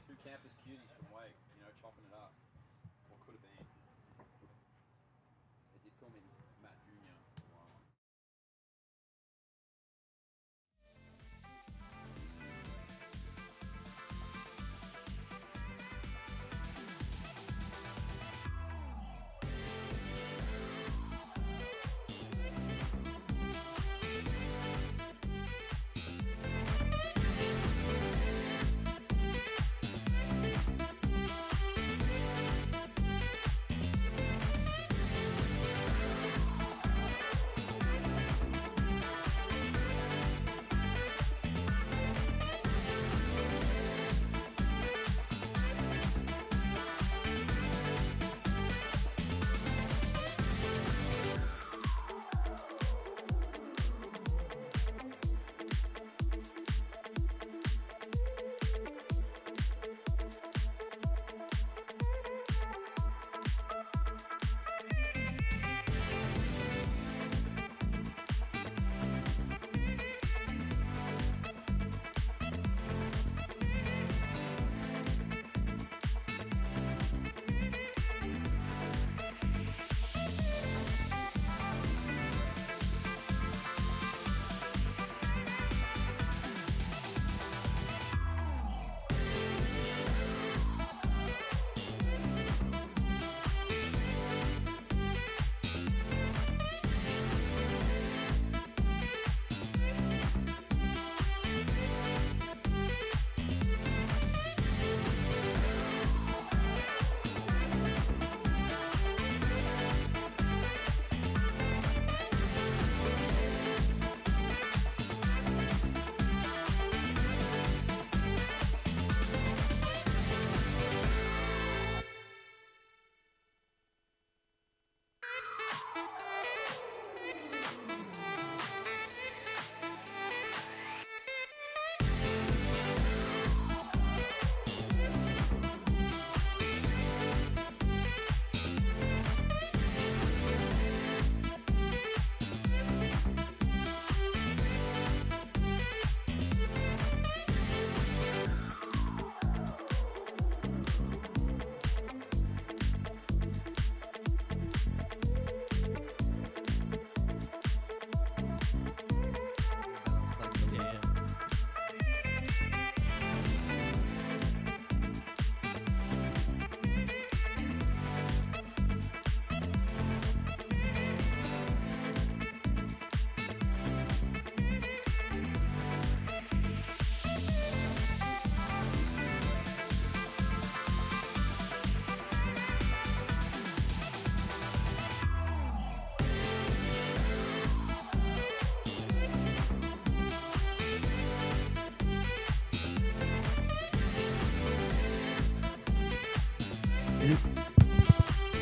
Two campus cuties from Wake, chopping it up. What could have been. They did call me Matt Jr. for a while.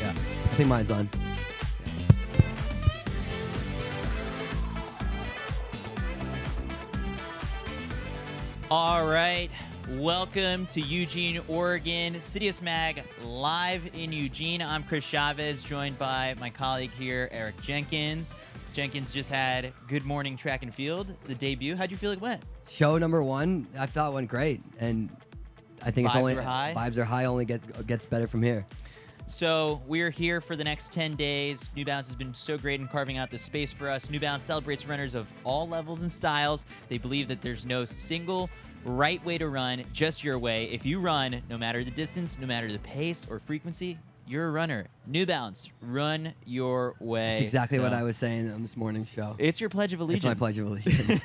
Yeah, I think mine's on. All right, welcome to Eugene, Oregon, CITIUS MAG live in Eugene. I'm Chris Chavez, joined by my colleague here, Eric Jenkins. Jenkins just had Good Morning Track and Field, the debut. How'd you feel it went? Show number one, I thought went great, and I think it's only vibes are high. Only gets better from here. So we're here for the next 10 days. New Balance has been so great in carving out the space for us. New Balance celebrates runners of all levels and styles. They believe that there's no single right way to run, just your way. If you run, no matter the distance, no matter the pace or frequency, you're a runner. New Balance, run your way. That's exactly what I was saying on this morning's show. It's your Pledge of Allegiance. It's my Pledge of Allegiance.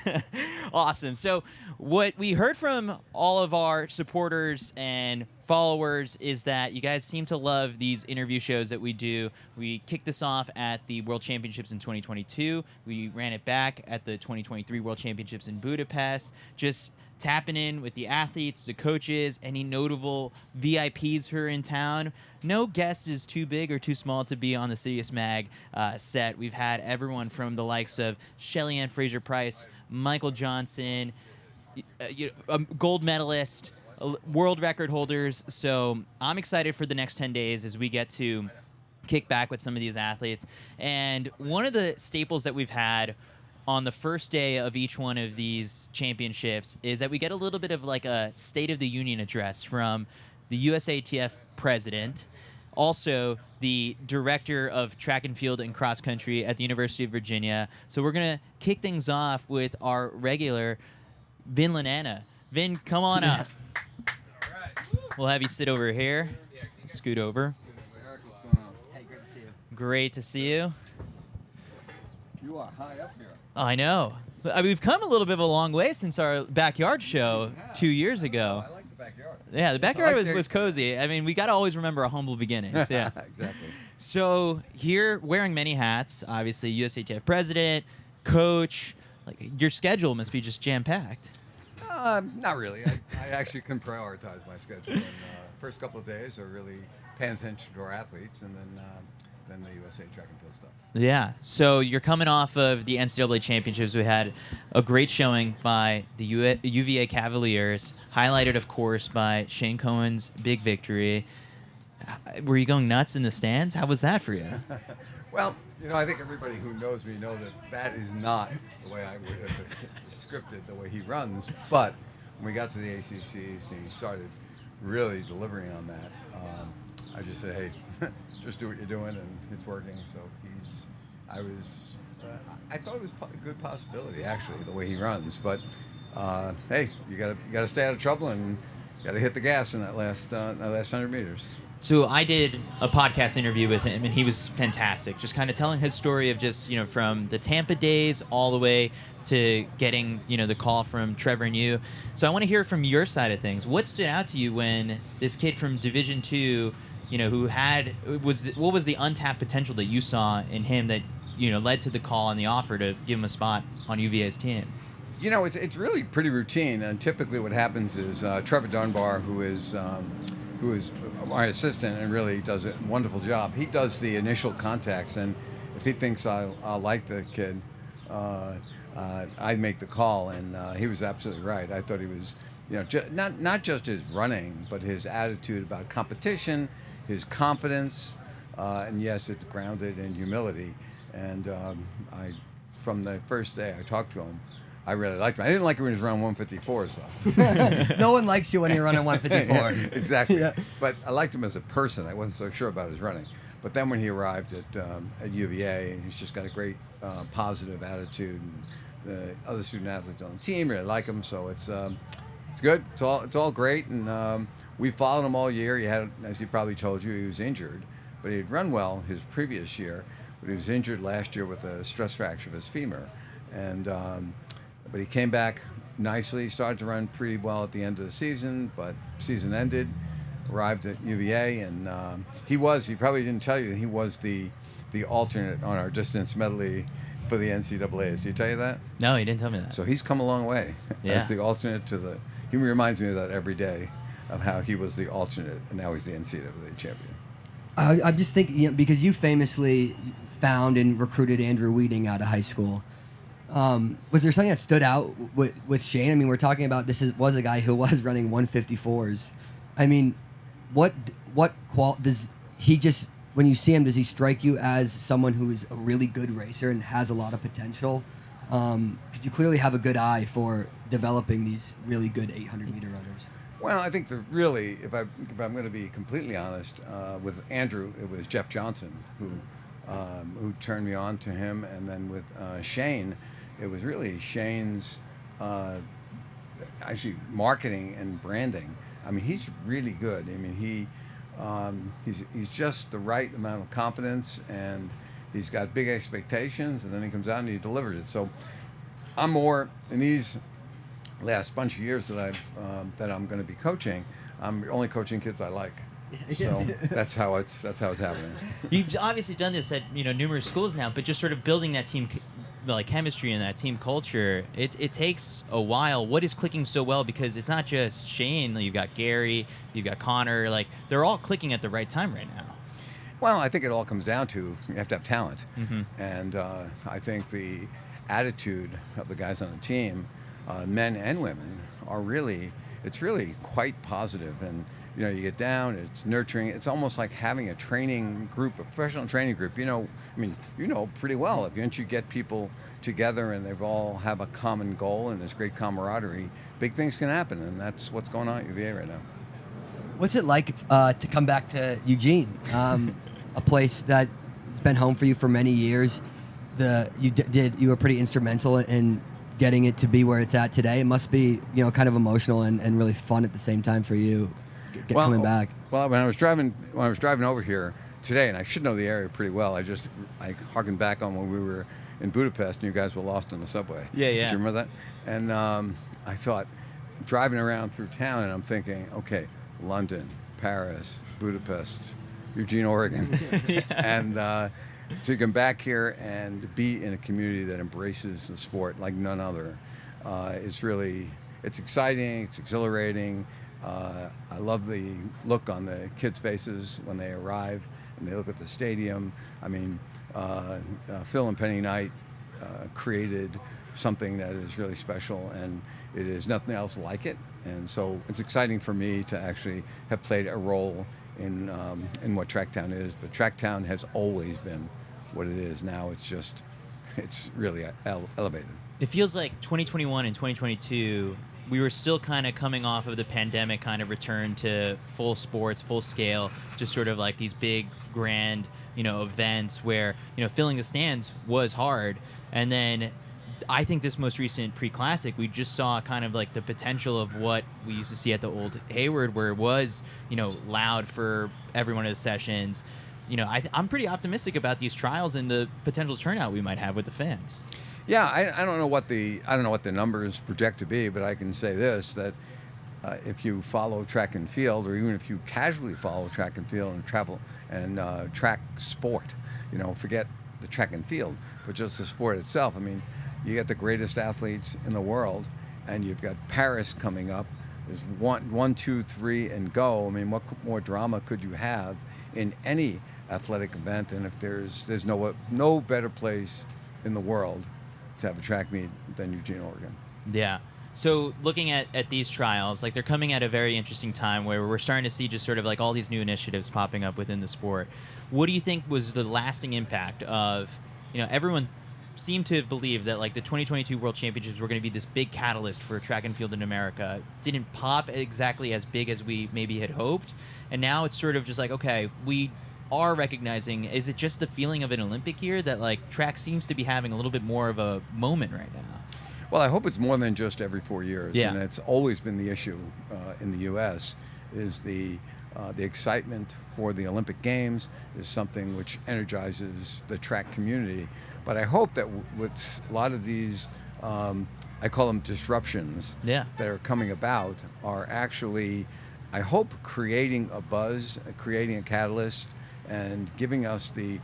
Awesome. So what we heard from all of our supporters and followers is that you guys seem to love these interview shows that we do. We kicked this off at the World Championships in 2022. We ran it back at the 2023 World Championships in Budapest. Just tapping in with the athletes, the coaches, any notable VIPs who are in town. No guest is too big or too small to be on the CITIUS MAG set. We've had everyone from the likes of Shelly Ann Fraser-Price, Michael Johnson, gold medalist, world record holders. So I'm excited for the next 10 days as we get to kick back with some of these athletes. And one of the staples that we've had on the first day of each one of these championships is that we get a little bit of like a State of the Union address from the USATF President, also the Director of Track and Field and Cross Country at the University of Virginia. So we're going to kick things off with our regular Vin Lanana. Vin, come on up. All right. We'll have you sit over here. Scoot over. Eric, what's going on? Hey, great to see you. Great to see you. You are high up here. I know. We've come a little bit of a long way since our backyard show 2 years ago. I like the backyard. Yeah, the backyard like was cozy. I mean, we got to always remember our humble beginnings. Yeah. Exactly. So here, wearing many hats, obviously USATF president, coach. Like your schedule must be just jam-packed. Not really. I actually can prioritize my schedule. And, first couple of days are really paying attention to our athletes, and then the USA track and field stuff. Yeah. So you're coming off of the NCAA championships. We had a great showing by the UVA Cavaliers, highlighted, of course, by Shane Cohen's big victory. Were you going nuts in the stands? How was that for you? Well, I think everybody who knows me know that is not the way I would have scripted the way he runs. But when we got to the ACCs and he started really delivering on that, I just said, hey, just do what you're doing, and it's working. So I thought it was a good possibility, actually, the way he runs. But hey, you gotta stay out of trouble and got to hit the gas in that last 100 meters. So I did a podcast interview with him, and he was fantastic. Just kind of telling his story of just, from the Tampa days all the way to getting, the call from Trevor and you. So I want to hear from your side of things. What stood out to you when this kid from Division II, what was the untapped potential that you saw in him that, led to the call and the offer to give him a spot on UVA's team? It's really pretty routine, and typically what happens is Trevor Dunbar, who is my assistant and really does a wonderful job. He does the initial contacts, and if he thinks I'll like the kid, I make the call, and he was absolutely right. I thought he was, not just his running, but his attitude about competition, his confidence, and yes, it's grounded in humility. And from the first day I talked to him, I really liked him. I didn't like him when he was running 154s, though. No one likes you when you're running 154. Exactly. Yeah. But I liked him as a person. I wasn't so sure about his running. But then when he arrived at UVA, he's just got a great positive attitude. And the other student athletes on the team really like him, so it's good. It's all great. And we followed him all year. He had, as he probably told you, he was injured, but he had run well his previous year. But he was injured last year with a stress fracture of his femur, and but he came back nicely. He started to run pretty well at the end of the season, but season ended, arrived at UVA, and he probably didn't tell you, he was the alternate on our distance medley for the NCAAs. Did he tell you that? No, he didn't tell me that. So he's come a long way as the alternate he reminds me of that every day, of how he was the alternate, and now he's the NCAA champion. I'm just thinking, because you famously found and recruited Andrew Weeding out of high school. Was there something that stood out with Shane? I mean, we're talking about was a guy who was running 154s. I mean, does he just, when you see him, does he strike you as someone who is a really good racer and has a lot of potential? Because you clearly have a good eye for developing these really good 800-meter runners. Well, I think if I'm going to be completely honest, with Andrew, it was Jeff Johnson who turned me on to him, and then with Shane, it was really Shane's actually marketing and branding. I mean, he's really good. I mean, he's just the right amount of confidence, and he's got big expectations, and then he comes out and he delivers it. So I'm more in these last bunch of years that I'm going to be coaching. I'm only coaching kids I like. So that's how it's happening. You've obviously done this at numerous schools now, but just sort of building that team chemistry and that team culture, it takes a while. What is clicking so well? Because it's not just Shane. You've got Gary, you've got Connor. Like, they're all clicking at the right time right now. Well, I think it all comes down to you have to have talent, mm-hmm. and I think the attitude of the guys on the team, men and women, are really. it's really quite positive. And you get down, it's nurturing. It's almost like having a training group, a professional training group. Pretty well. If you get people together and they've all have a common goal and there's great camaraderie, big things can happen, and that's what's going on at UVA right now. What's it like to come back to Eugene, a place that's been home for you for many years? You were pretty instrumental in getting it to be where it's at today. It must be kind of emotional and really fun at the same time for you coming back. Well, when I was driving over here today, and I should know the area pretty well. I harkened back on when we were in Budapest and you guys were lost on the subway. Yeah. Do you remember that? And I thought, driving around through town, and I'm thinking, okay, London, Paris, Budapest, Eugene, Oregon. Yeah. And to come back here and be in a community that embraces the sport like none other, it's exciting, it's exhilarating. I love the look on the kids' faces when they arrive and they look at the stadium. I mean, Phil and Penny Knight created something that is really special, and it is nothing else like it. And so it's exciting for me to actually have played a role in what Tracktown is. But Tracktown has always been what it is. Now it's really elevated. It feels like 2021 and 2022, we were still kind of coming off of the pandemic kind of return to full sports, full scale, just sort of like these big, grand, events where, filling the stands was hard. And then I think this most recent pre-classic, we just saw kind of like the potential of what we used to see at the old Hayward, where it was, loud for every one of the sessions. I'm pretty optimistic about these trials and the potential turnout we might have with the fans. Yeah, I don't know what the numbers project to be, but I can say this, that if you follow track and field, or even if you casually follow track and field and travel and track sport, forget the track and field, but just the sport itself. I mean, you get the greatest athletes in the world, and you've got Paris coming up. There's one, two, three, and go. I mean, what more drama could you have in any athletic event? And if there's no better place in the world to have a track meet than Eugene, Oregon. Yeah. So looking at these trials, like they're coming at a very interesting time where we're starting to see just sort of like all these new initiatives popping up within the sport. What do you think was the lasting impact of, everyone seemed to have believed that like the 2022 World Championships were going to be this big catalyst for track and field in America. Didn't pop exactly as big as we maybe had hoped. And now it's sort of just like, okay, we are recognizing, is it just the feeling of an Olympic year that like track seems to be having a little bit more of a moment right now? Well, I hope it's more than just every 4 years. Yeah. And it's always been the issue in the U.S. is the excitement for the Olympic Games is something which energizes the track community. But I hope that with a lot of these, I call them disruptions, Yeah. that are coming about are actually, I hope, creating a buzz, creating a catalyst, and giving us the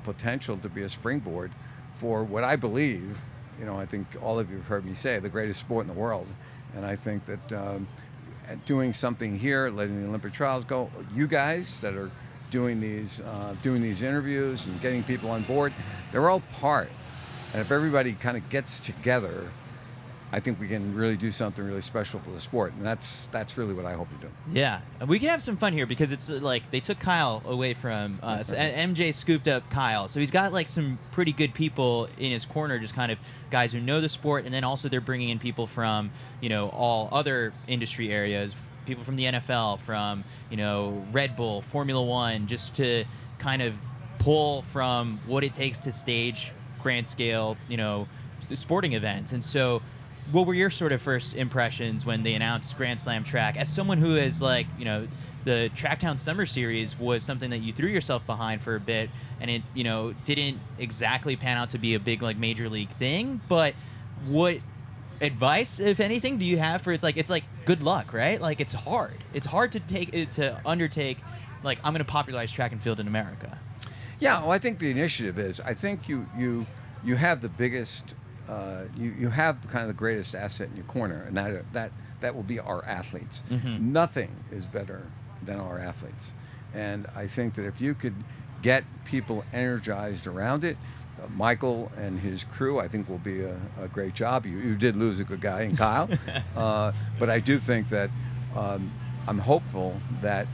potential to be a springboard for what I believe, I think all of you have heard me say, the greatest sport in the world. And I think that doing something here, letting the Olympic trials go, you guys that are doing these interviews and getting people on board, they're all part. And if everybody kind of gets together, I think we can really do something really special for the sport, and that's really what I hope to do. Yeah, we can have some fun here because it's like they took Kyle away from us. MJ scooped up Kyle, so he's got like some pretty good people in his corner, just kind of guys who know the sport, and then also they're bringing in people from all other industry areas, people from the NFL, from Red Bull, Formula One, just to kind of pull from what it takes to stage grand scale sporting events. And so, what were your sort of first impressions when they announced Grand Slam track? As someone who is like, the Tracktown Summer Series was something that you threw yourself behind for a bit, and it, didn't exactly pan out to be a big like major league thing. But what advice, if anything, do you have for it's like good luck, right? Like it's hard to undertake. Like I'm going to popularize track and field in America. Yeah, well, I think the initiative is. I think you have the biggest. You have kind of the greatest asset in your corner, and that will be our athletes. Mm-hmm. Nothing is better than our athletes, and I think that if you could get people energized around it, Michael and his crew, I think, will be a great job. You did lose a good guy in Kyle, but I do think that I'm hopeful that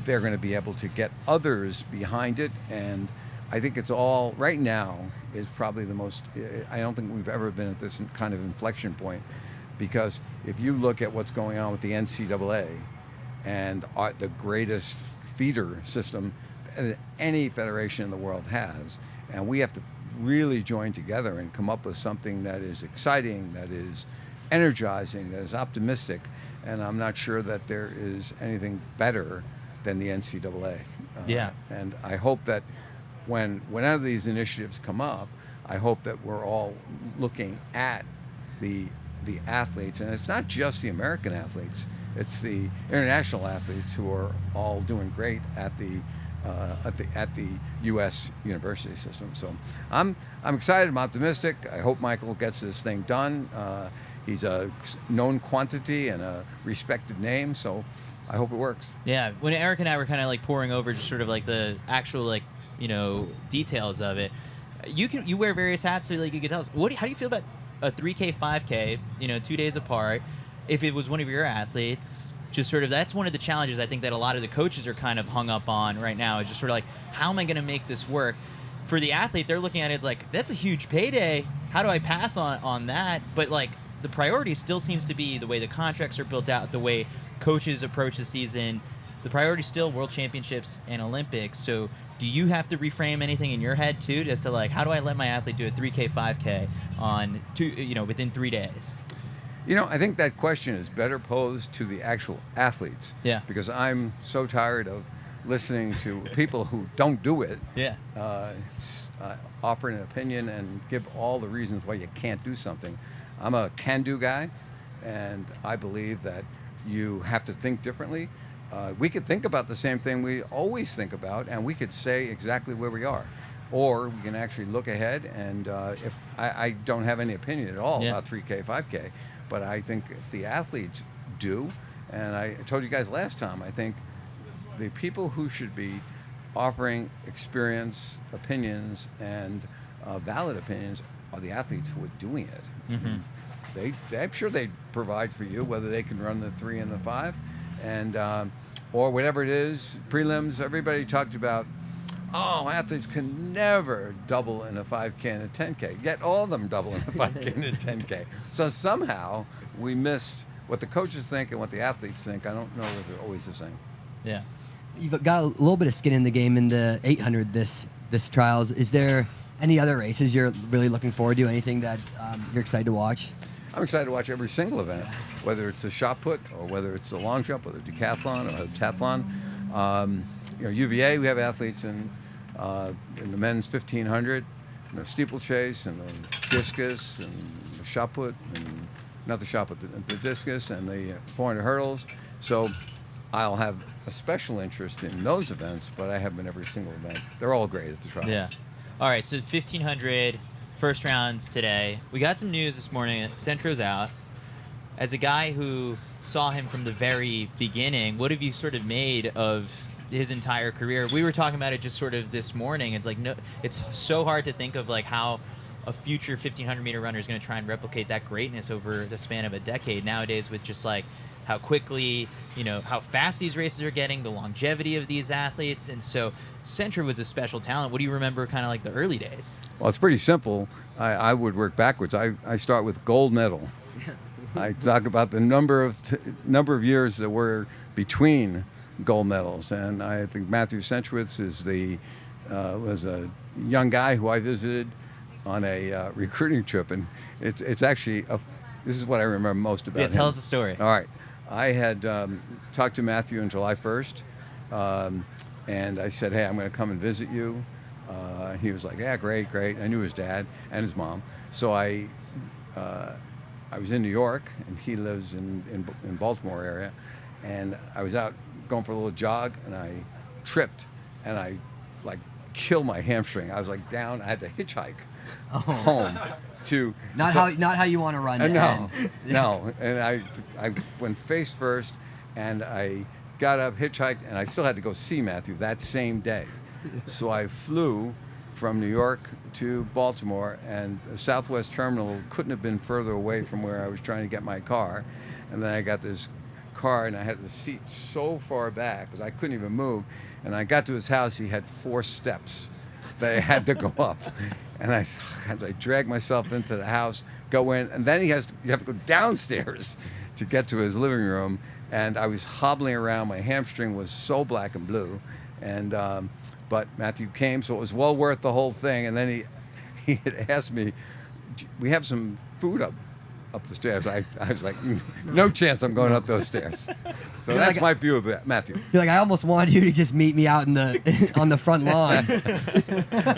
they're going to be able to get others behind it, and I think it's all right now is probably the most. I don't think we've ever been at this kind of inflection point, because if you look at what's going on with the NCAA and the greatest feeder system that any federation in the world has, and we have to really join together and come up with something that is exciting, that is energizing, that is optimistic, and I'm not sure that there is anything better than the NCAA. Yeah. And I hope that whenever these initiatives come up, I hope that we're all looking at the athletes, and it's not just the American athletes, it's the international athletes who are all doing great at the U.S. university system. So I'm excited. I'm optimistic. I hope Michael gets this thing done. He's a known quantity and a respected name, so I hope it works. Yeah, when Eric and I were kind of like pouring over just sort of like the actual like details of it, you wear various hats, so like you could tell us how do you feel about a 3K, 5K, 2 days apart? If it was one of your athletes, just sort of that's one of the challenges I think that a lot of the coaches are kind of hung up on right now, is just sort of like, how am I going to make this work? For the athlete, they're looking at it as like, that's a huge payday. How do I pass on that? But like the priority still seems to be the way the contracts are built out, the way coaches approach the season. The priority is still World Championships and Olympics. So do you have to reframe anything in your head too, as to like, how do I let my athlete do a 3K, 5K on within 3 days? I think that question is better posed to the actual athletes. Yeah. Because I'm so tired of listening to people who don't do it. Yeah. Offer an opinion and give all the reasons why you can't do something. I'm a can-do guy, and I believe that you have to think differently. We could think about the same thing we always think about, and we could say exactly where we are. Or we can actually look ahead, and if I don't have any opinion at all about 3K, 5K, but I think if the athletes do, and I told you guys last time, I think the people who should be offering experience, opinions, and valid opinions are the athletes who are doing it. Mm-hmm. I'm sure they provide for you, whether they can run the 3 and the 5, and or whatever it is, prelims. Everybody talked about, athletes can never double in a 5K and a 10K. Yet all of them double in a 5K and a 10K. So somehow we missed what the coaches think and what the athletes think. I don't know if they're always the same. Yeah. You've got a little bit of skin in the game in the 800 this trials. Is there any other races you're really looking forward to? Anything that you're excited to watch? I'm excited to watch every single event, whether it's the shot put or whether it's the long jump or the decathlon or heptathlon. UVA, we have athletes in the men's 1500, the steeplechase and the discus and the shot put, and not the shot put, the discus and the 400 hurdles. So I'll have a special interest in those events, but I have them in every single event. They're all great at the trials. Yeah. All right, so 1500, first rounds today. We got some news this morning. Centro's out. As a guy who saw him from the very beginning, what have you sort of made of his entire career? We were talking about it just sort of this morning. It's like, no, it's so hard to think of like how a future 1500 meter runner is going to try and replicate that greatness over the span of a decade nowadays, with just like how quickly, how fast these races are getting, the longevity of these athletes. And so Centro was a special talent. What do you remember kind of like the early days? Well, it's pretty simple. I would work backwards. I start with gold medal. I talk about the number of years that were between gold medals, and I think Matthew Lesiewicz was a young guy who I visited on a recruiting trip, and it's actually this is what I remember most about him. Yeah, tell us the story. All right, I had talked to Matthew on July 1st, and I said, "Hey, I'm going to come and visit you." He was like, "Yeah, great." I knew his dad and his mom, so I was in New York, and he lives in Baltimore area, and I was out going for a little jog, and I tripped, and I like killed my hamstring. I was like down. I had to hitchhike home to not how you want to run. No, and I went face first, and I got up, hitchhiked, and I still had to go see Matthew that same day. So I flew from New York to Baltimore, and the Southwest Terminal couldn't have been further away from where I was trying to get my car. And then I got this car, and I had the seat so far back because I couldn't even move. And I got to his house, he had 4 steps that I had to go up. And I dragged myself into the house, go in, and then you have to go downstairs to get to his living room. And I was hobbling around. My hamstring was so black and blue. And but Matthew came, so it was well worth the whole thing. And then he had asked me, we have some food up the stairs. I was like, no chance I'm going up those stairs. So You're that's like, my view of it, Matthew. You're like, I almost wanted you to just meet me out in the on the front lawn.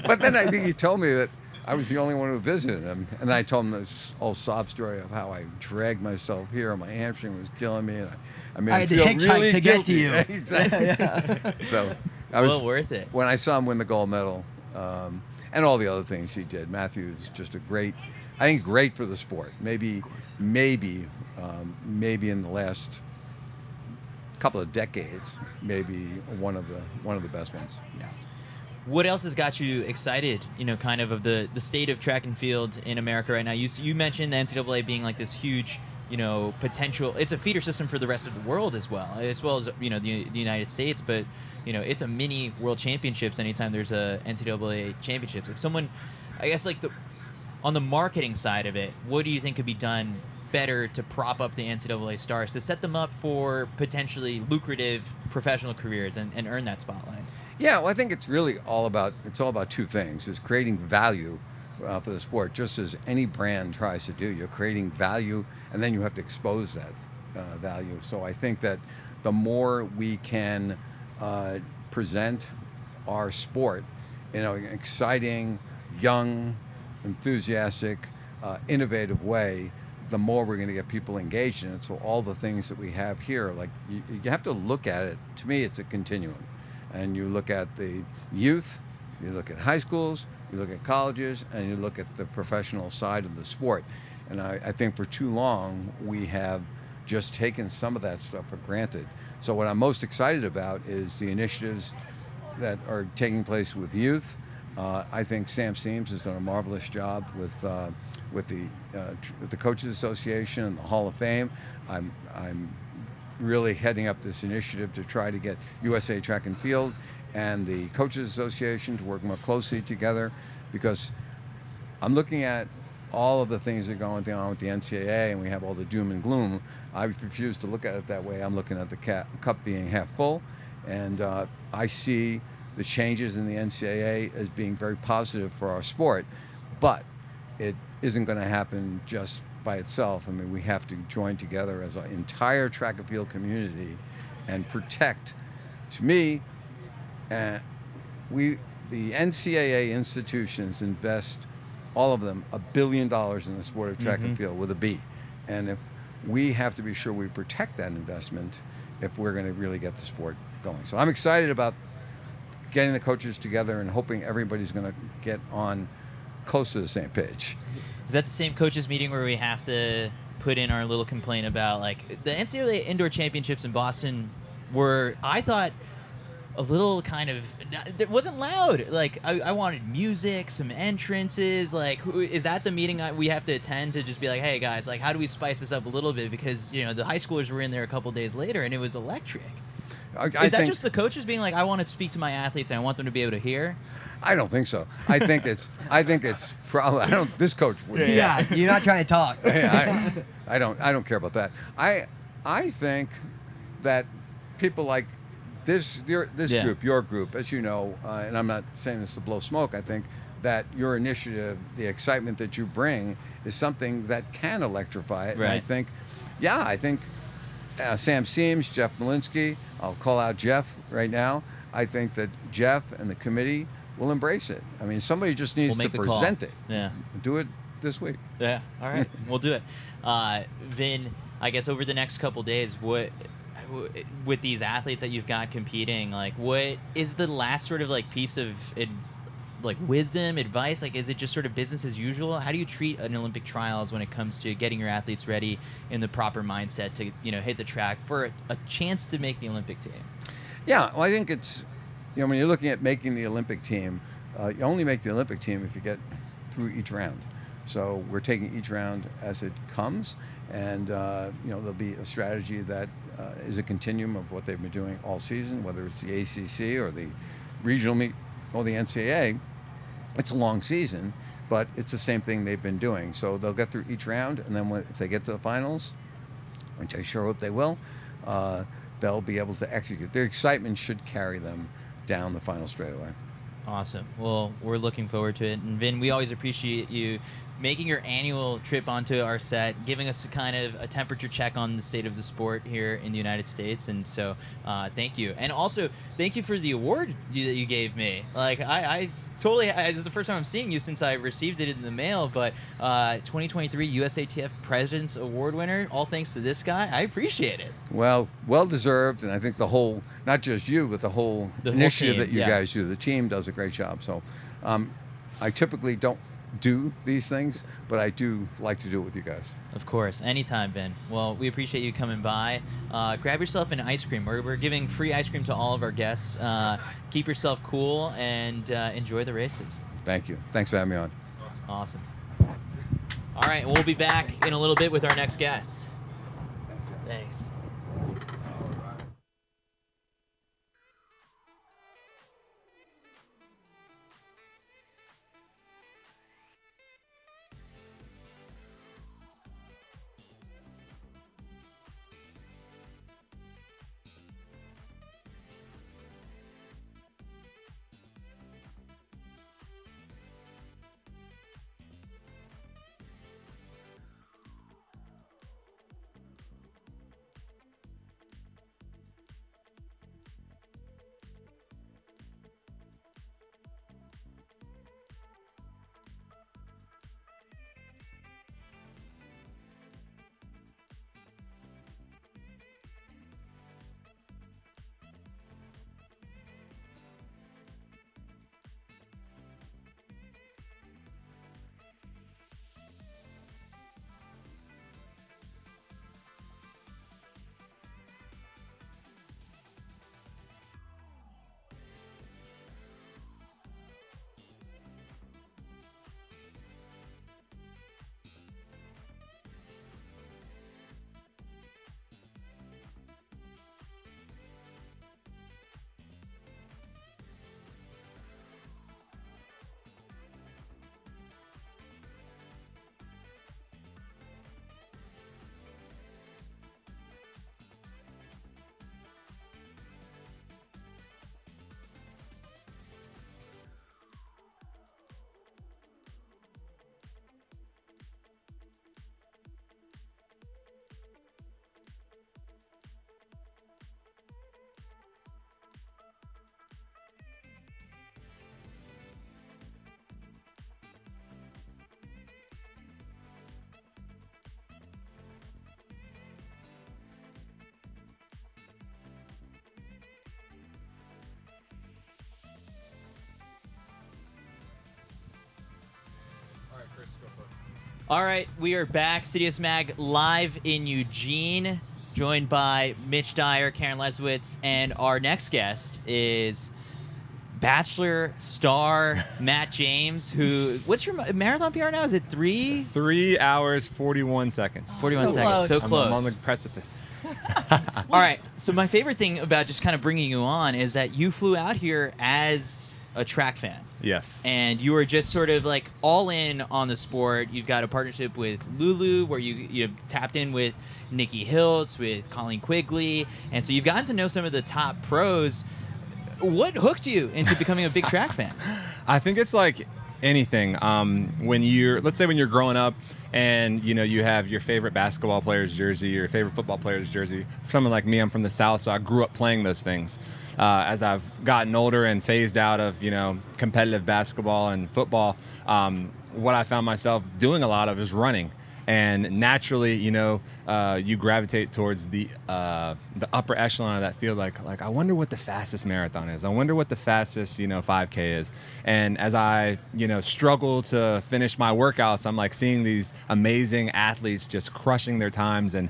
But then I think he told me that I was the only one who visited him. And I told him this whole sob story of how I dragged myself here and my hamstring was killing me. And I had to feel hitchhike really to get to guilty. you. Exactly. Yeah. So I was Well worth it. when I saw him win the gold medal, and all the other things he did. Matthew is just great for the sport. Maybe in the last couple of decades, maybe one of the best ones. Yeah. What else has got you excited, kind of the state of track and field in America right now? You mentioned the NCAA being like this huge, potential. It's a feeder system for the rest of the world as well as, the United States. But, it's a mini world championships anytime there's a NCAA championships. If someone, I guess, on the marketing side of it, what do you think could be done better to prop up the NCAA stars, to set them up for potentially lucrative professional careers and earn that spotlight? Yeah, well, I think it's really all about 2 things. It's creating value for the sport, just as any brand tries to do. You're creating value, and then you have to expose that value. So I think that the more we can present our sport in an exciting, young, enthusiastic, innovative way, the more we're going to get people engaged in it. So all the things that we have here, like you have to look at it. To me, it's a continuum. And you look at the youth, you look at high schools, you look at colleges, and you look at the professional side of the sport. And I think for too long, we have just taken some of that stuff for granted. So what I'm most excited about is the initiatives that are taking place with youth. I think Sam Seams has done a marvelous job with the Coaches Association and the Hall of Fame. I'm really heading up this initiative to try to get USA Track and Field and the Coaches Association to work more closely together, because I'm looking at all of the things that are going on with the NCAA, and we have all the doom and gloom. I refuse to look at it that way. I'm looking at the cup being half full, and I see the changes in the NCAA as being very positive for our sport, but it isn't going to happen just by itself. I mean, we have to join together as an entire track and field community and protect. To me, the NCAA institutions invest, all of them, $1 billion in the sport of track and field with a B. And if we have to be sure we protect that investment if we're going to really get the sport going. So I'm excited about getting the coaches together and hoping everybody's going to get on close to the same page. Is that the same coaches meeting where we have to put in our little complaint about, like, the NCAA Indoor Championships in Boston were, I thought, a little kind of, it wasn't loud. Like, I wanted music, some entrances. Like, is that the meeting we have to attend to just be like, hey, guys, like, how do we spice this up a little bit? Because, the high schoolers were in there a couple days later, and it was electric. Is that just the coaches being like, I want to speak to my athletes and I want them to be able to hear? I don't think so. I think it's probably, this coach would. Yeah, you're not trying to talk. I don't care about that. I think that people like this group, your group, as you know, and I'm not saying this to blow smoke, I think that your initiative, the excitement that you bring, is something that can electrify it. Right. And I think Sam Seams, Jeff Malinsky, I'll call out Jeff right now. I think that Jeff and the committee will embrace it. I mean, somebody just needs to present it. Yeah. Do it this week. Yeah. All right. We'll do it. Vin, I guess over the next couple days, with these athletes that you've got competing, like, what is the last sort of like piece of wisdom, advice? Like, is it just sort of business as usual? How do you treat an Olympic trials when it comes to getting your athletes ready in the proper mindset to, hit the track for a chance to make the Olympic team? Yeah, well, I think it's, when you're looking at making the Olympic team, you only make the Olympic team if you get through each round. So we're taking each round as it comes, and there'll be a strategy that is a continuum of what they've been doing all season, whether it's the ACC or the regional meet or the NCAA. It's a long season, but it's the same thing they've been doing. So they'll get through each round, and then if they get to the finals, which I sure hope they will, they'll be able to execute. Their excitement should carry them down the final straightaway. Awesome. Well, we're looking forward to it. And Vin, we always appreciate you making your annual trip onto our set, giving us a kind of a temperature check on the state of the sport here in the United States. And so thank you. And also, thank you for the award that you gave me. Like, I totally, this is the first time I'm seeing you since I received it in the mail, but 2023 USATF President's Award winner, all thanks to this guy. I appreciate it. Well deserved, and I think the whole, not just you, but the whole initiative team, that you guys do, the team does a great job. So I typically don't do these things, but I do like to do it with you guys. Of course, anytime, Ben. Well, we appreciate you coming by. Grab yourself an ice cream. We're giving free ice cream to all of our guests. Keep yourself cool and enjoy the races. Thank you. Thanks for having me on. Awesome. All right, we'll be back in a little bit with our next guest. Thanks. All right, we are back. CITIUS MAG live in Eugene, joined by Mitch, Dyer, Karen Lesiewicz, and our next guest is Bachelor star Matt James, who, what's your marathon PR now? Is it 3 hours, 41 seconds. 41 So seconds, close. so close. I'm on the precipice. All right, so my favorite thing about just kind of bringing you on is that you flew out here as a track fan. Yes. And you were just sort of like all in on the sport. You've got a partnership with Lulu where you tapped in with Nikki Hiltz, with Colleen Quigley, and so you've gotten to know some of the top pros. What hooked you into becoming a big track fan? I think it's like anything. When let's say when you're growing up and you have your favorite basketball player's jersey, your favorite football player's jersey. For someone like me, I'm from the South, so I grew up playing those things. As I've gotten older and phased out of competitive basketball and football, what I found myself doing a lot of is running. And naturally, you gravitate towards the upper echelon of that field. Like I wonder what the fastest marathon is. I wonder what the fastest 5K is. And as I struggle to finish my workouts, I'm like seeing these amazing athletes just crushing their times. And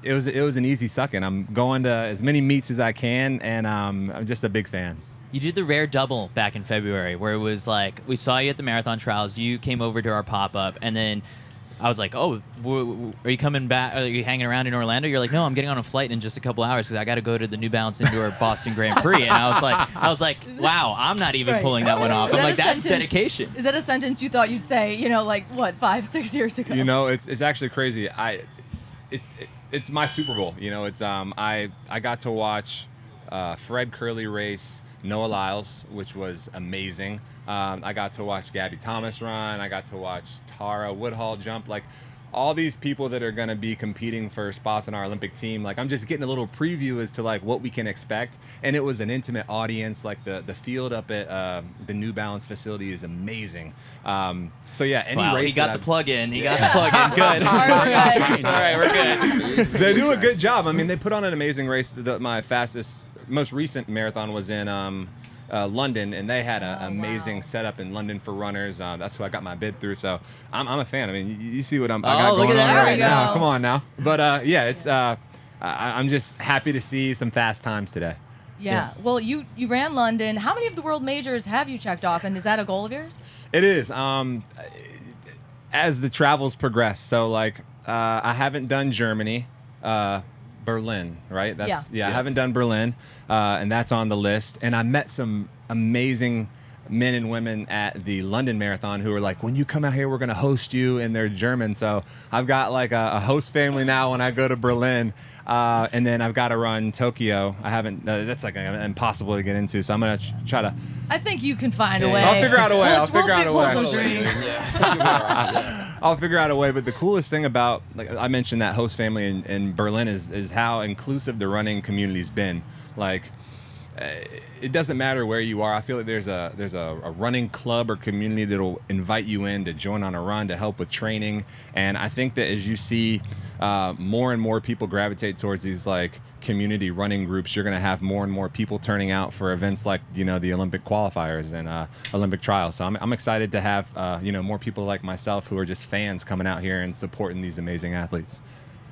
it was an easy suck-in. I'm going to as many meets as I can, and I'm just a big fan. You did the rare double back in February, where it was like we saw you at the marathon trials. You came over to our pop-up, and then I was like, oh, are you coming back? Are you hanging around in Orlando? You're like, no, I'm getting on a flight in just a couple hours because I got to go to the New Balance Indoor Boston Grand Prix. And I was like, wow, I'm not even pulling that one off. I'm like, that's dedication. Is that a sentence you thought you'd say, you know, like what, 5-6 years ago? You know, it's actually crazy. It's my Super Bowl. You know, it's I got to watch Fred Curley race Noah Lyles, which was amazing. I got to watch Gabby Thomas run. I got to watch Tara Woodhull jump. Like, all these people that are going to be competing for spots in our Olympic team, like, I'm just getting a little preview as to like what we can expect. And it was an intimate audience. Like, the field up at the New Balance facility is amazing. So yeah, any race. He got the plug in. He got the plug in. Good. All right, we're good. They do a good job. I mean, they put on an amazing race. My most recent marathon was in London, and they had an amazing setup in London for runners. That's who I got my bid through. So I'm a fan. I mean, you see what I got look going at on that. right now. Go. Come on now. But yeah, it's I'm just happy to see some fast times today. Yeah. Well, you ran London. How many of the world majors have you checked off, and is that a goal of yours? It is. As the travels progress, so like I haven't done Germany. Berlin, right? That's I haven't done Berlin, and that's on the list. And I met some amazing men and women at the London Marathon who were like, when you come out here, we're going to host you, and they're German. So I've got like a host family now when I go to Berlin. And then I've got to run Tokyo. I haven't, that's like impossible to get into. So I'm going to try to. I think you can find a way. I'll figure out a way. We'll pull some strings. I'll figure out a way. But the coolest thing about, like I mentioned, that host family in Berlin is how inclusive the running community's been. Like, it doesn't matter where you are. I feel like there's a running club or community that'll invite you in to join on a run to help with training. And I think that as you see more and more people gravitate towards these like community running groups, you're going to have more and more people turning out for events like, you know, the Olympic qualifiers and Olympic trials. So I'm excited to have you know, more people like myself who are just fans coming out here and supporting these amazing athletes.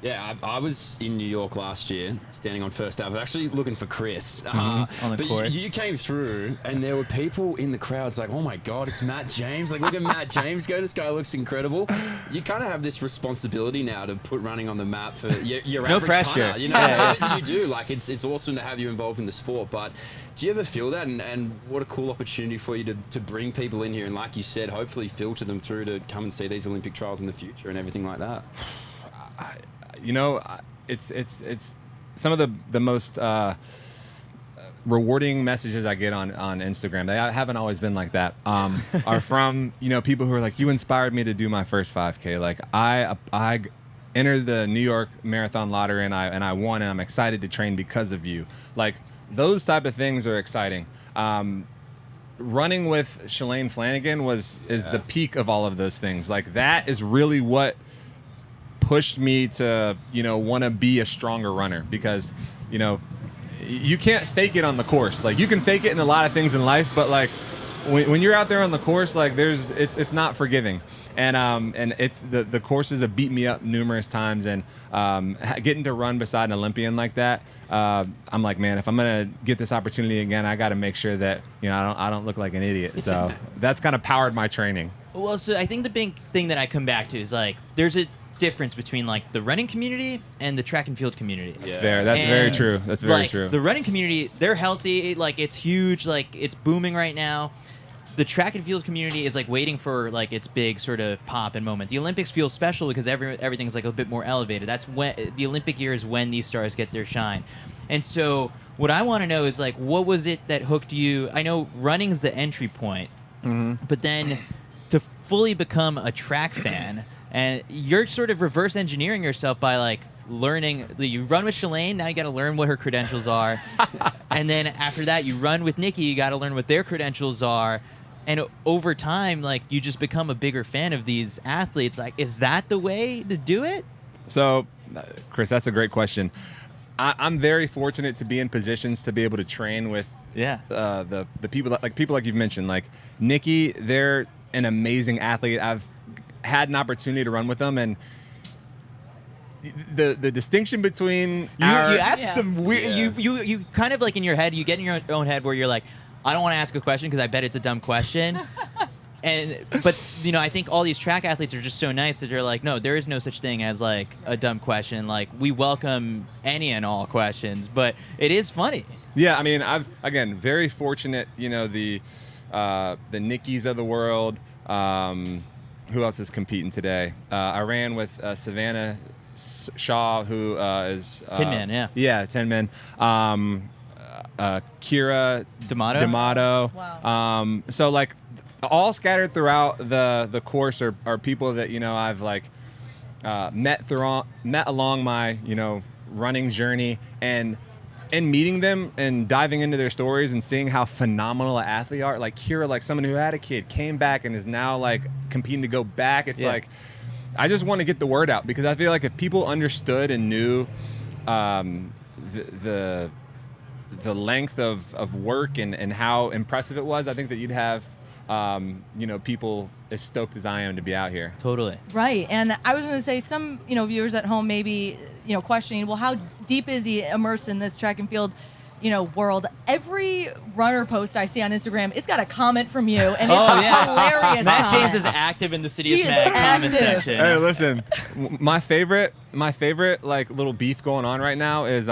Yeah, I was in New York last year, standing on First Ave. I was actually looking for Chris. On the but course. You came through, and there were people in the crowds like, oh my God, it's Matt James. Like, look at Matt James go. This guy looks incredible. You kind of have this responsibility now to put running on the map for your No average pressure. punter. You know, you do. Like, it's awesome to have you involved in the sport. But do you ever feel that? And what a cool opportunity for you to bring people in here. And like you said, hopefully filter them through to come and see these Olympic trials in the future and everything like that. You know, it's some of the most rewarding messages I get on Instagram. They haven't always been like that. Are from, you know, people who are like, you inspired me to do my first 5K. Like I entered the New York Marathon lottery and I won, and I'm excited to train because of you. Like, those type of things are exciting. Running with Shalane Flanagan is the peak of all of those things. Like, that is really what pushed me to, you know, want to be a stronger runner, because, you know, you can't fake it on the course. Like, you can fake it in a lot of things in life, but like when you're out there on the course, like it's not forgiving. And it's the courses have beat me up numerous times, and getting to run beside an Olympian like that, I'm like, man, if I'm gonna get this opportunity again, I got to make sure that, you know, I don't look like an idiot. So that's kind of powered my training. Well, so I think the big thing that I come back to is like, there's a difference between like the running community and the track and field community. That's fair. That's very true. That's very like, true. The running community, they're healthy. Like, it's huge. Like, it's booming right now. The track and field community is like waiting for like its big sort of pop and moment. The Olympics feel special because everything's like a bit more elevated. That's when the Olympic year is when these stars get their shine. And so what I want to know is like, what was it that hooked you? I know running's the entry point, but then to fully become a track fan, and you're sort of reverse engineering yourself by like learning. You run with Shalane, now you got to learn what her credentials are. And then after that, you run with Nikki, you got to learn what their credentials are. And over time, like, you just become a bigger fan of these athletes. Like, is that the way to do it? So, Chris, that's a great question. I'm very fortunate to be in positions to be able to train with the people like you've mentioned. Like Nikki, they're an amazing athlete. I've had an opportunity to run with them, and the distinction between you ask some weird you kind of like in your head, you get in your own head where you're like, I don't want to ask a question because I bet it's a dumb question. But you know, I think all these track athletes are just so nice that they're like, no, there is no such thing as like a dumb question. Like, we welcome any and all questions, but it is funny. Yeah, I mean, I've again very fortunate. You know, the Nickies of the world. Who else is competing today? I ran with Savannah Shaw, who is Tin Man, yeah. Yeah, Tin Man. Kira D'Amato. Wow. So like all scattered throughout the course are people that, you know, I've like met along my, you know, running journey, and meeting them and diving into their stories and seeing how phenomenal an athlete are. Like Kira, like someone who had a kid, came back and is now like competing to go back. It's like, I just want to get the word out, because I feel like if people understood and knew the length of work and how impressive it was, I think that you'd have you know, people as stoked as I am to be out here. Totally. Right. And I was going to say, some, you know, viewers at home maybe, you know, questioning, well, how deep is he immersed in this track and field, you know, world? Every runner post I see on Instagram, it's got a comment from you, and it's hilarious. Matt comment. James is active in the CITIUS He is MAG comment active. section. Hey, listen, my favorite like little beef going on right now is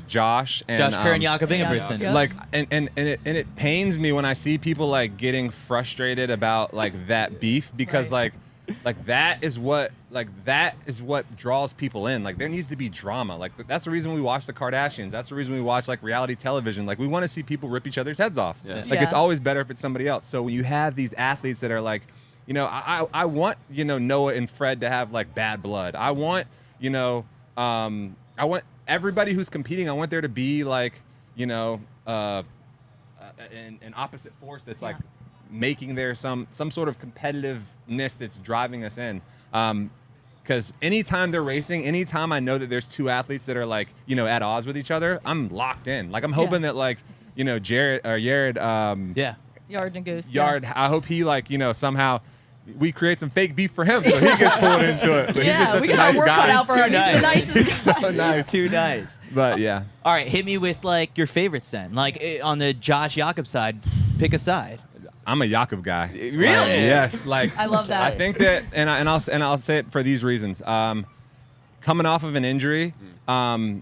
Josh and Josh Kerr and Jakob Ingebrigtsen. Yeah. like and it pains me when I see people like getting frustrated about like that beef, because Right. that is what draws people in. Like, there needs to be drama. Like, that's the reason we watch the Kardashians. That's the reason we watch like reality television. Like, we want to see people rip each other's heads off. Yeah. Like, it's Yeah. always better if it's somebody else. So when you have these athletes that are like, you know, I want, you know, Noah and Fred to have like bad blood. I want, you know, I want everybody who's competing, I want there to be like, you know, an opposite force that's like making there some sort of competitiveness that's driving us in. Because anytime they're racing, anytime I know that there's two athletes that are like, you know, at odds with each other, I'm locked in. Like, I'm hoping that like, you know, Yared, Yard and Goose. Yard, I hope he like, you know, somehow we create some fake beef for him so he gets pulled into it. But he's just such we a got our nice work cut guy. out for him. He's the nicest guy. So nice. Too nice. But yeah. All right, hit me with like your favorites then. Like on the Josh Jakob side, pick a side. I'm a Jakob guy. Really? Yes. Like, I love that. I think that, and I'll say it for these reasons. Coming off of an injury, well,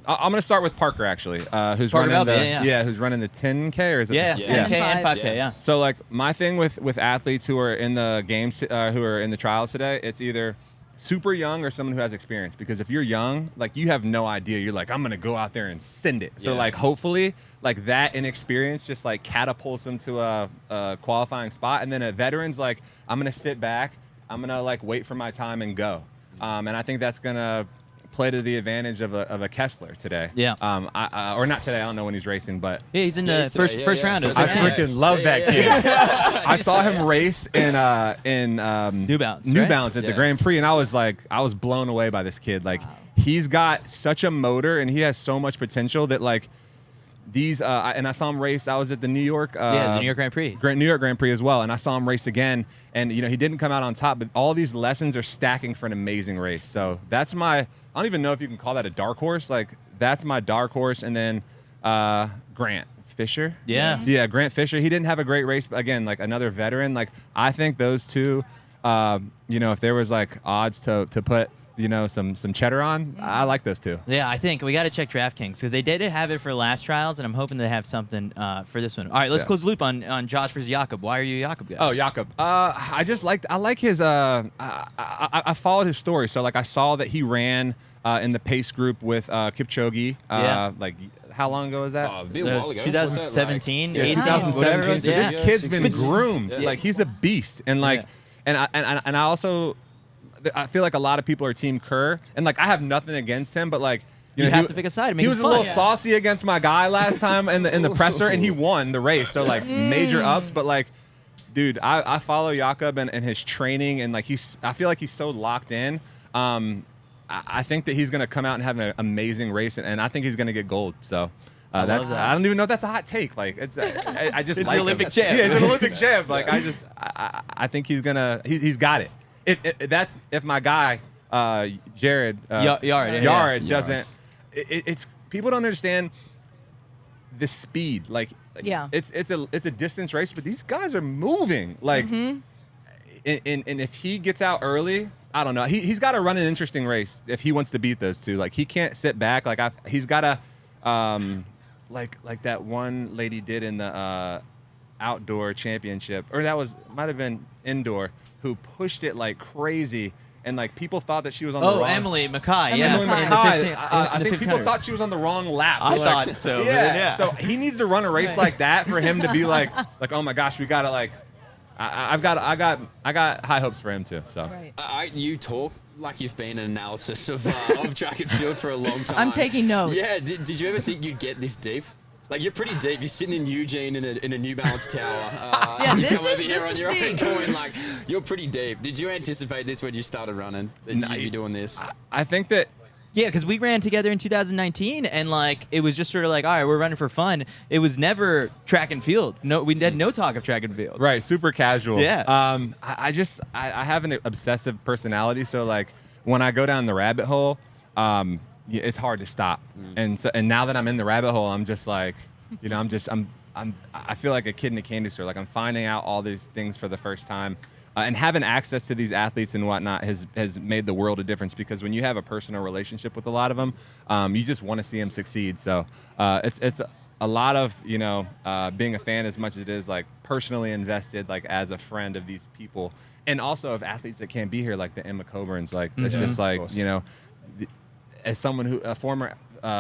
I'm going to start with Parker actually, who's Parker running Belby, who's running the 10K, or is it? Yeah, the, 10K and 5K, yeah. So like my thing with athletes who are in the games, who are in the trials today, it's either super young or someone who has experience. Because if you're young, like, you have no idea. You're like, I'm gonna go out there and send it. So like, hopefully, like, that inexperience just like catapults them to a qualifying spot. And then a veteran's like, I'm gonna sit back, I'm gonna like wait for my time and go. And I think that's gonna play to the advantage of a Kessler today. Yeah. Or not today. I don't know when he's racing, but Yeah, he's in the he's today. first Yeah, round. yeah. Of I the freaking love that kid. I saw him race in New Balance. New right? Balance at the Yeah. Grand Prix, and I was blown away by this kid. Like, he's got such a motor, and he has so much potential that like these. And I saw him race. I was at the New York. the New York Grand Prix. New York Grand Prix as well, and I saw him race again. And you know, he didn't come out on top, but all these lessons are stacking for an amazing race. So that's my. I don't even know if you can call that a dark horse. Like, that's my dark horse. And then Grant Fisher. Yeah. Yeah, Grant Fisher. He didn't have a great race, but again, like, another veteran. Like, I think those two, you know, if there was like odds to put, you know, some cheddar on, I like those two. Yeah, I think we got to check DraftKings because they did have it for last trials, and I'm hoping they have something for this one. All right, let's close the loop on Josh versus Jakob. Why are you a Jakob guy? Oh, Jakob. I like his. I followed his story, so like, I saw that he ran in the pace group with Kipchoge. Like, how long ago was that? Oh, a bit That while was ago. 2017, Yeah, 18, 2017. whatever. So this Yeah. kid's been 16. groomed. Yeah. Like, he's a beast, and like, and I also, I feel like a lot of people are Team Kerr, and like, I have nothing against him, but like, You know, have to pick a side. It makes He it was a fun. little saucy against my guy last time in the presser, and he won the race. So like, major ups, but like, dude, I follow Jakob and his training, and like, I feel like he's so locked in. I think that he's gonna come out and have an amazing race, and I think he's gonna get gold. So. love that. I don't even know if that's a hot take. Like, it's I just It's like the him. Olympic champ. Yeah, he's an Olympic champ. Like, I think he's got it. That's if my guy Yard Yard doesn't. It's people don't understand. the speed. Like, Yeah. it's a distance race, but these guys are moving. Like, and if he gets out early, I don't know. He's got to run an interesting race if he wants to beat those two. Like, he can't sit back. Like, he's got to, like that one lady did in the outdoor championship, or might have been indoor, who pushed it like crazy. And like people thought that she was on the wrong. Emily Mackay. Emily Mackay. In the I think people 1500. thought she was on the wrong lap. I Like, thought so. Yeah. So he needs to run a race like that for him to be like, oh my gosh, we gotta like. I got high hopes for him too. So. Right. You talk like you've been an analysis of track and field for a long time. I'm taking notes. Yeah. Did you ever think you'd get this deep? Like, you're pretty deep. You're sitting in Eugene in a New Balance tower. Yeah, you this come over is- here this on is your own deep. going, like, you're pretty deep. Did you anticipate this when you started running, that you'd be doing this? I think that. Yeah, because we ran together in 2019, and like it was just sort of like, all right, we're running for fun. It was never track and field. No, we had no talk of track and field. Right, super casual. Yeah. I have an obsessive personality, so like when I go down the rabbit hole, it's hard to stop. And now that I'm in the rabbit hole, I'm just like, you know, I feel like a kid in a candy store. Like, I'm finding out all these things for the first time. And having access to these athletes and whatnot has made the world a difference, because when you have a personal relationship with a lot of them, you just want to see them succeed. So it's a lot of, you know, being a fan as much as it is like personally invested, like as a friend of these people, and also of athletes that can't be here, like the Emma Coburns. Like, it's just like, you know, as someone a former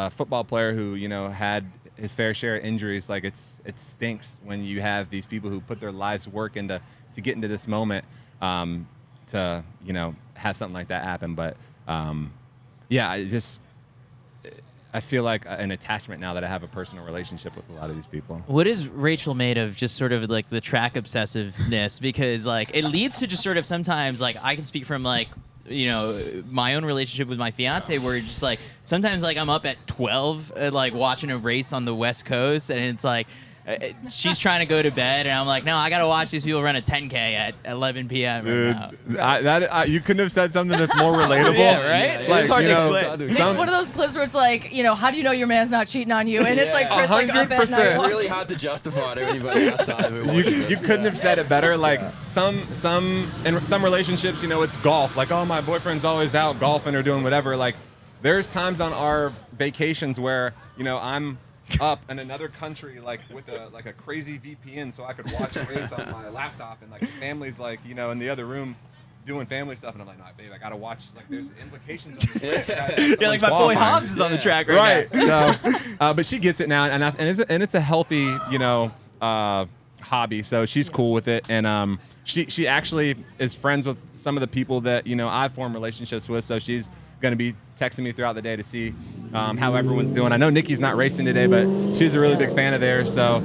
football player who, you know, had his fair share of injuries, like it stinks when you have these people who put their lives work into to get into this moment, to, you know, have something like that happen. But yeah, I feel like an attachment now that I have a personal relationship with a lot of these people. What is Rachel made of? Just sort of like the track obsessiveness, because like it leads to just sort of sometimes, like, I can speak from like, you know, my own relationship with my fiance, where just like sometimes like I'm up at 12 like watching a race on the West Coast, and it's like she's trying to go to bed, and I'm like, no, I gotta watch these people run a 10K at 11 p.m. Dude, you couldn't have said something that's more relatable. Yeah, right? Yeah, Like, It's hard you to know, explain. It's one of those clips where it's like, you know, how do you know your man's not cheating on you? And it's like Chris like up at 100%. night It's watching. really hard to justify to anybody outside of it. You couldn't have said it better. Like in some relationships, you know, it's golf. Like, oh, my boyfriend's always out golfing or doing whatever. Like, there's times on our vacations where, you know, I'm up in another country, like with a crazy VPN, so I could watch a race on my laptop, and like the family's like, you know, in the other room doing family stuff, and I'm like, no, babe, I gotta watch. Like, there's implications on this race. Yeah, like my boy Hobbs is on the track right now. So, but she gets it now, and it's a healthy, you know, hobby. So she's cool with it, and she actually is friends with some of the people that, you know, I've formed relationships with. So she's going to be texting me throughout the day to see how everyone's doing. I know Nikki's not racing today, but she's a really big fan of theirs. So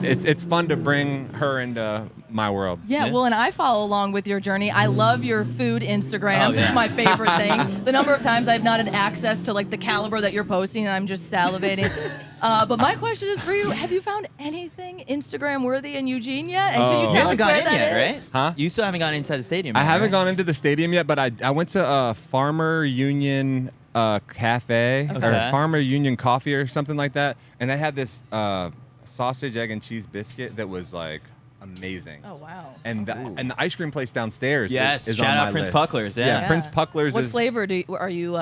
it's fun to bring her into my world. Yeah, well, and I follow along with your journey. I love your food Instagrams. Oh, yeah. It's my favorite thing. The number of times I've not had access to like the caliber that you're posting, and I'm just salivating. But my question is for you: have you found anything Instagram worthy in Eugene yet? And can you You tell haven't us where gone in that yet, is? right? Huh? You still haven't gone inside the stadium. I yet, haven't right? gone into the stadium yet, but I went to Farmer Union Cafe, or Okay. Farmer Union Coffee or something like that, and they had this sausage, egg, and cheese biscuit that was like amazing. Oh wow. And the ice cream place downstairs Yes, is shout on out my Prince list. Puckler's, yeah. Prince Puckler's What is. flavor are you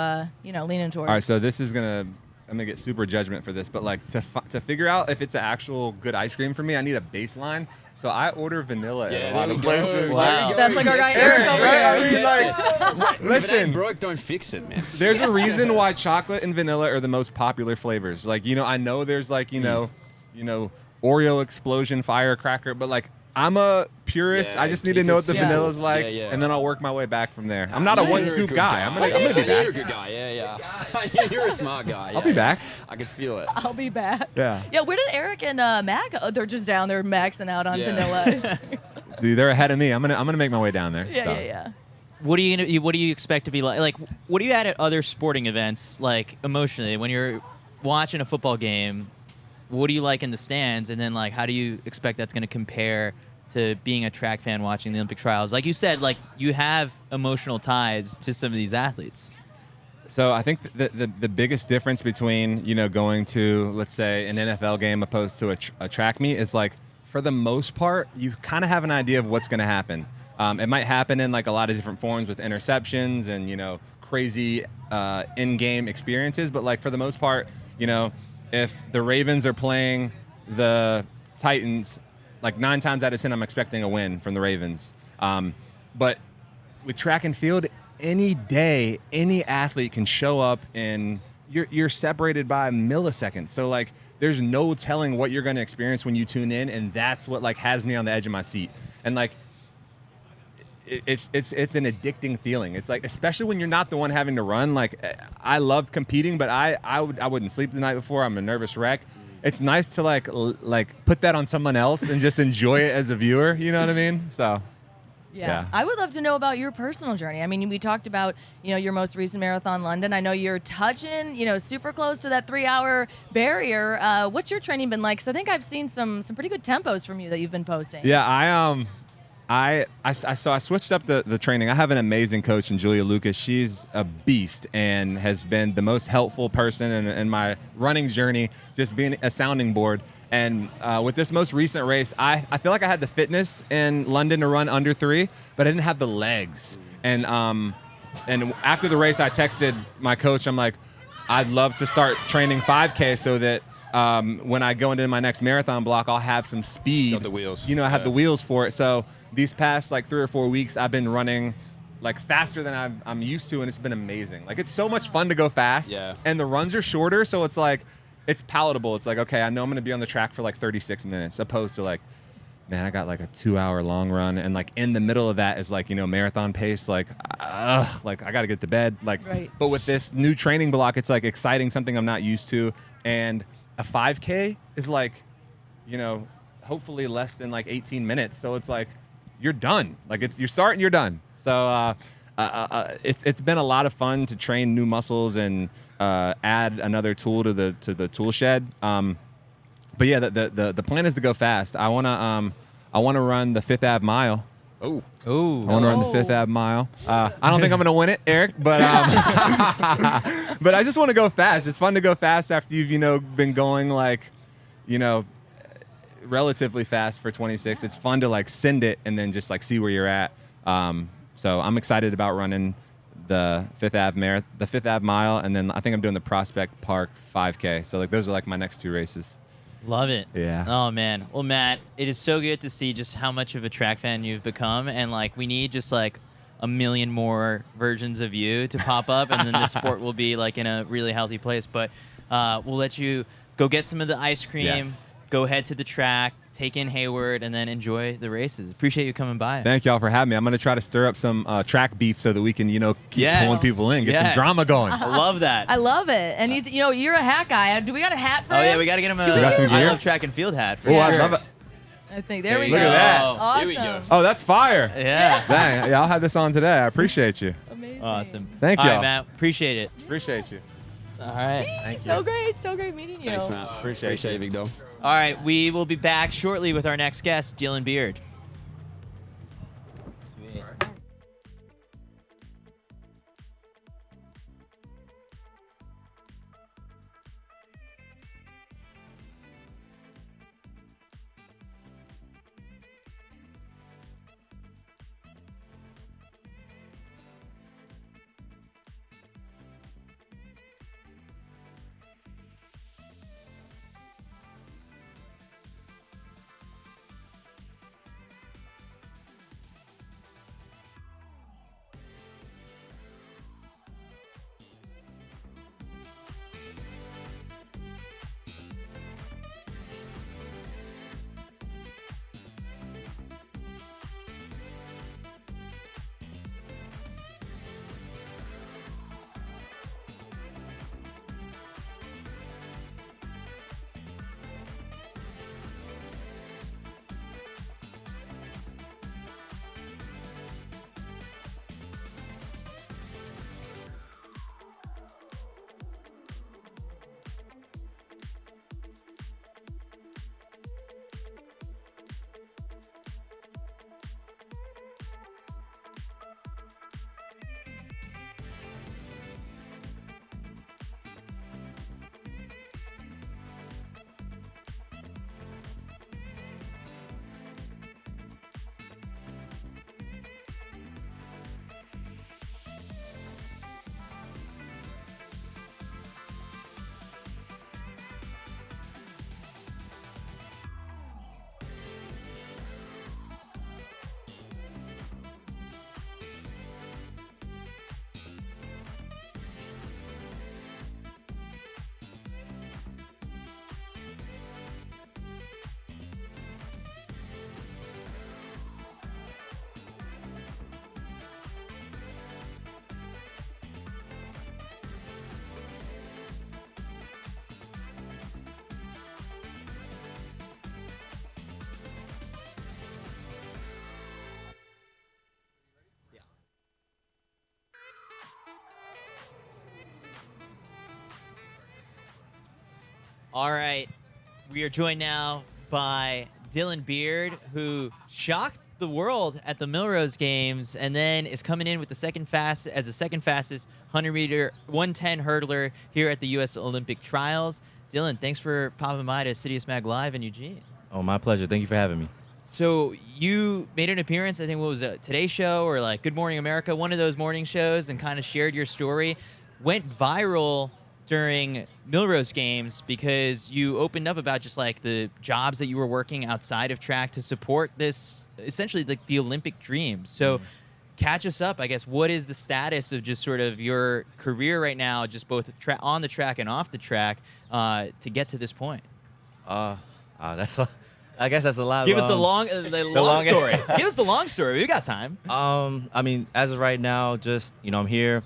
leaning towards? All right, so this is I'm gonna get super judgment for this, but like to figure out if it's an actual good ice cream for me, I need a baseline. So I order vanilla at a lot of places. Wow. That's like our guy Eric over Right? here. I mean, like, If it listen, ain't broke, don't fix it, man. there's a reason why chocolate and vanilla are the most popular flavors. Like, you know, I know there's like, you know, Oreo explosion firecracker, but like, I'm a purist. Yeah, I just need to keep know it what the simple. vanilla's like, Yeah, yeah. and then I'll work my way back from there. I'm not a You're one a scoop good guy. I'm gonna be You're a back. good guy, yeah. You're a smart guy. I'll be back. I can feel it. I'll be back. Yeah. Yeah, where did Eric and Mag? Oh, they're just down there maxing out on Yeah. vanilla. See, they're ahead of me. I'm gonna make my way down there. yeah, so. yeah. What do you expect to be like? Like, what are you at other sporting events, like emotionally, when you're watching a football game? What do you like in the stands, and then like, how do you expect that's going to compare to being a track fan watching the Olympic trials? Like you said, like you have emotional ties to some of these athletes. So I think the biggest difference between, you know, going to, let's say, an NFL game opposed to a track meet is, like, for the most part, you kind of have an idea of what's going to happen. It might happen in, like, a lot of different forms with interceptions and, you know, crazy in-game experiences. But, like, for the most part, you know, if the Ravens are playing the Titans, like, 9 times out of 10, I'm expecting a win from the Ravens. But with track and field, any day, any athlete can show up and you're separated by milliseconds. So, like, there's no telling what you're going to experience when you tune in, and that's what, like, has me on the edge of my seat. And, like, it's an addicting feeling. It's like, especially when you're not the one having to run. Like, I loved competing, but I wouldn't sleep the night before. I'm a nervous wreck. It's nice to like put that on someone else and just enjoy it as a viewer. You know what I mean? So. Yeah. I would love to know about your personal journey. I mean, we talked about, you know, your most recent marathon, London. I know you're touching, you know, super close to that 3-hour barrier. What's your training been like? Because I think I've seen some pretty good tempos from you that you've been posting. Yeah, I switched up the training. I have an amazing coach in Julia Lucas. She's a beast and has been the most helpful person in my running journey, just being a sounding board. And with this most recent race, I feel like I had the fitness in London to run under 3, but I didn't have the legs. And after the race, I texted my coach. I'm like, I'd love to start training 5K so that when I go into my next marathon block, I'll have some speed. Got the wheels. You know, I have the wheels for it. So these past like 3 or 4 weeks, I've been running like faster than I'm used to, and it's been amazing. Like, it's so much fun to go fast. Yeah. And the runs are shorter, so it's like, it's palatable. It's like, okay, I know I'm going to be on the track for like 36 minutes, opposed to like, man, I got like a 2-hour long run, and like in the middle of that is like, you know, marathon pace, like I got to get to bed. Like, right. But with this new training block, it's like exciting, something I'm not used to. And a 5K is like, you know, hopefully less than like 18 minutes. So it's like, you're done. Like, you're starting, you're done. So it's been a lot of fun to train new muscles and add another tool to the tool shed. But yeah, the plan is to go fast. I wanna run the 5th Ave mile. Oh. I want to run the 5th Ave mile. I don't think I'm going to win it, Eric, but but I just want to go fast. It's fun to go fast after you've, you know, been going like, you know, relatively fast for 26. It's fun to like send it and then just like see where you're at. So I'm excited about running the 5th Ave mile, and then I think I'm doing the Prospect Park 5K. So like those are like my next 2 races. Love it. Yeah. Oh, man. Well, Matt, it is so good to see just how much of a track fan you've become. And, like, we need just, like, a million more versions of you to pop up, and then the sport will be, like, in a really healthy place. But we'll let you go get some of the ice cream, go head to the track, take in Hayward, and then enjoy the races. Appreciate you coming by. Thank y'all for having me. I'm going to try to stir up some track beef so that we can, you know, keep pulling people in, get some drama going. I love that. I love it. And he's, you know, you're a hat guy. Do we got a hat for him? Oh, yeah, we got to get him a got some I gear? Love Track and Field hat for Oh, sure. I love it. I think. There we you go. Look at that. Awesome. Here we go. Oh, that's fire. Yeah. Dang, yeah, I'll have this on today. I appreciate you. Amazing. Awesome. Thank All y'all. right, Matt. Appreciate it. Appreciate you. All right. Thank you. So great. So great meeting you. Thanks, Matt. Appreciate you. you, Big Dog. All right, we will be back shortly with our next guest, Dylan Beard. Sweet. All right. We are joined now by Dylan Beard, who shocked the world at the Millrose Games and then is coming in with the second fastest 100-meter 110 hurdler here at the U.S. Olympic Trials. Dylan, thanks for popping by to CITIUS MAG Live in Eugene. Oh, my pleasure. Thank you for having me. So you made an appearance, I think, what was it, Today Show or like Good Morning America, one of those morning shows, and kind of shared your story. Went viral during Millrose Games because you opened up about just like the jobs that you were working outside of track to support this, essentially like the Olympic dream. So catch us up, I guess. What is the status of just sort of your career right now, just both on the track and off the track, to get to this point? I guess that's a lot. Give us the long story. Give us the long story. We got time. I mean, as of right now, just, I'm here.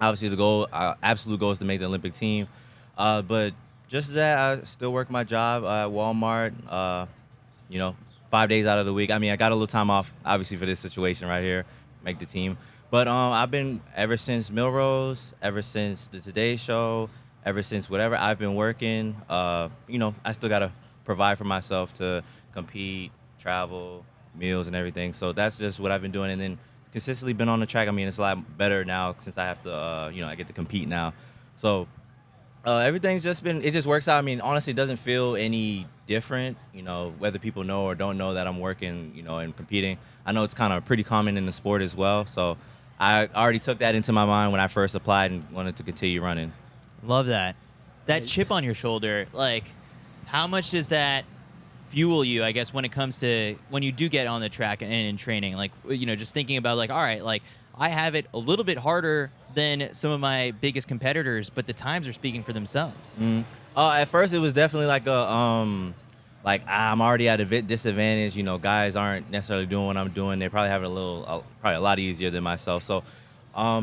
Obviously, the goal, absolute goal is to make the Olympic team. But just that, I still work my job at Walmart, 5 days out of the week. I mean, I got a little time off, obviously, for this situation right here, make the team. But I've been, ever since Millrose, ever since the Today Show, ever since whatever, I've been working. I still got to provide for myself to compete, travel, meals, and everything. So that's just what I've been doing. And then consistently been on the track. I mean, it's a lot better now since I have to, I get to compete now. So everything's just been, it just works out. I mean, honestly, it doesn't feel any different, whether people know or don't know that I'm working, and competing. I know it's kind of pretty common in the sport as well. So I already took that into my mind when I first applied and wanted to continue running. Love that. That chip on your shoulder, like, how much does that fuel you, I guess, when it comes to when you do get on the track and in training? Like, just thinking about, like, all right, like, I have it a little bit harder than some of my biggest competitors, but the times are speaking for themselves. At first, it was definitely like I'm already at a disadvantage. Guys aren't necessarily doing what I'm doing. They're probably having probably a lot easier than myself. So, I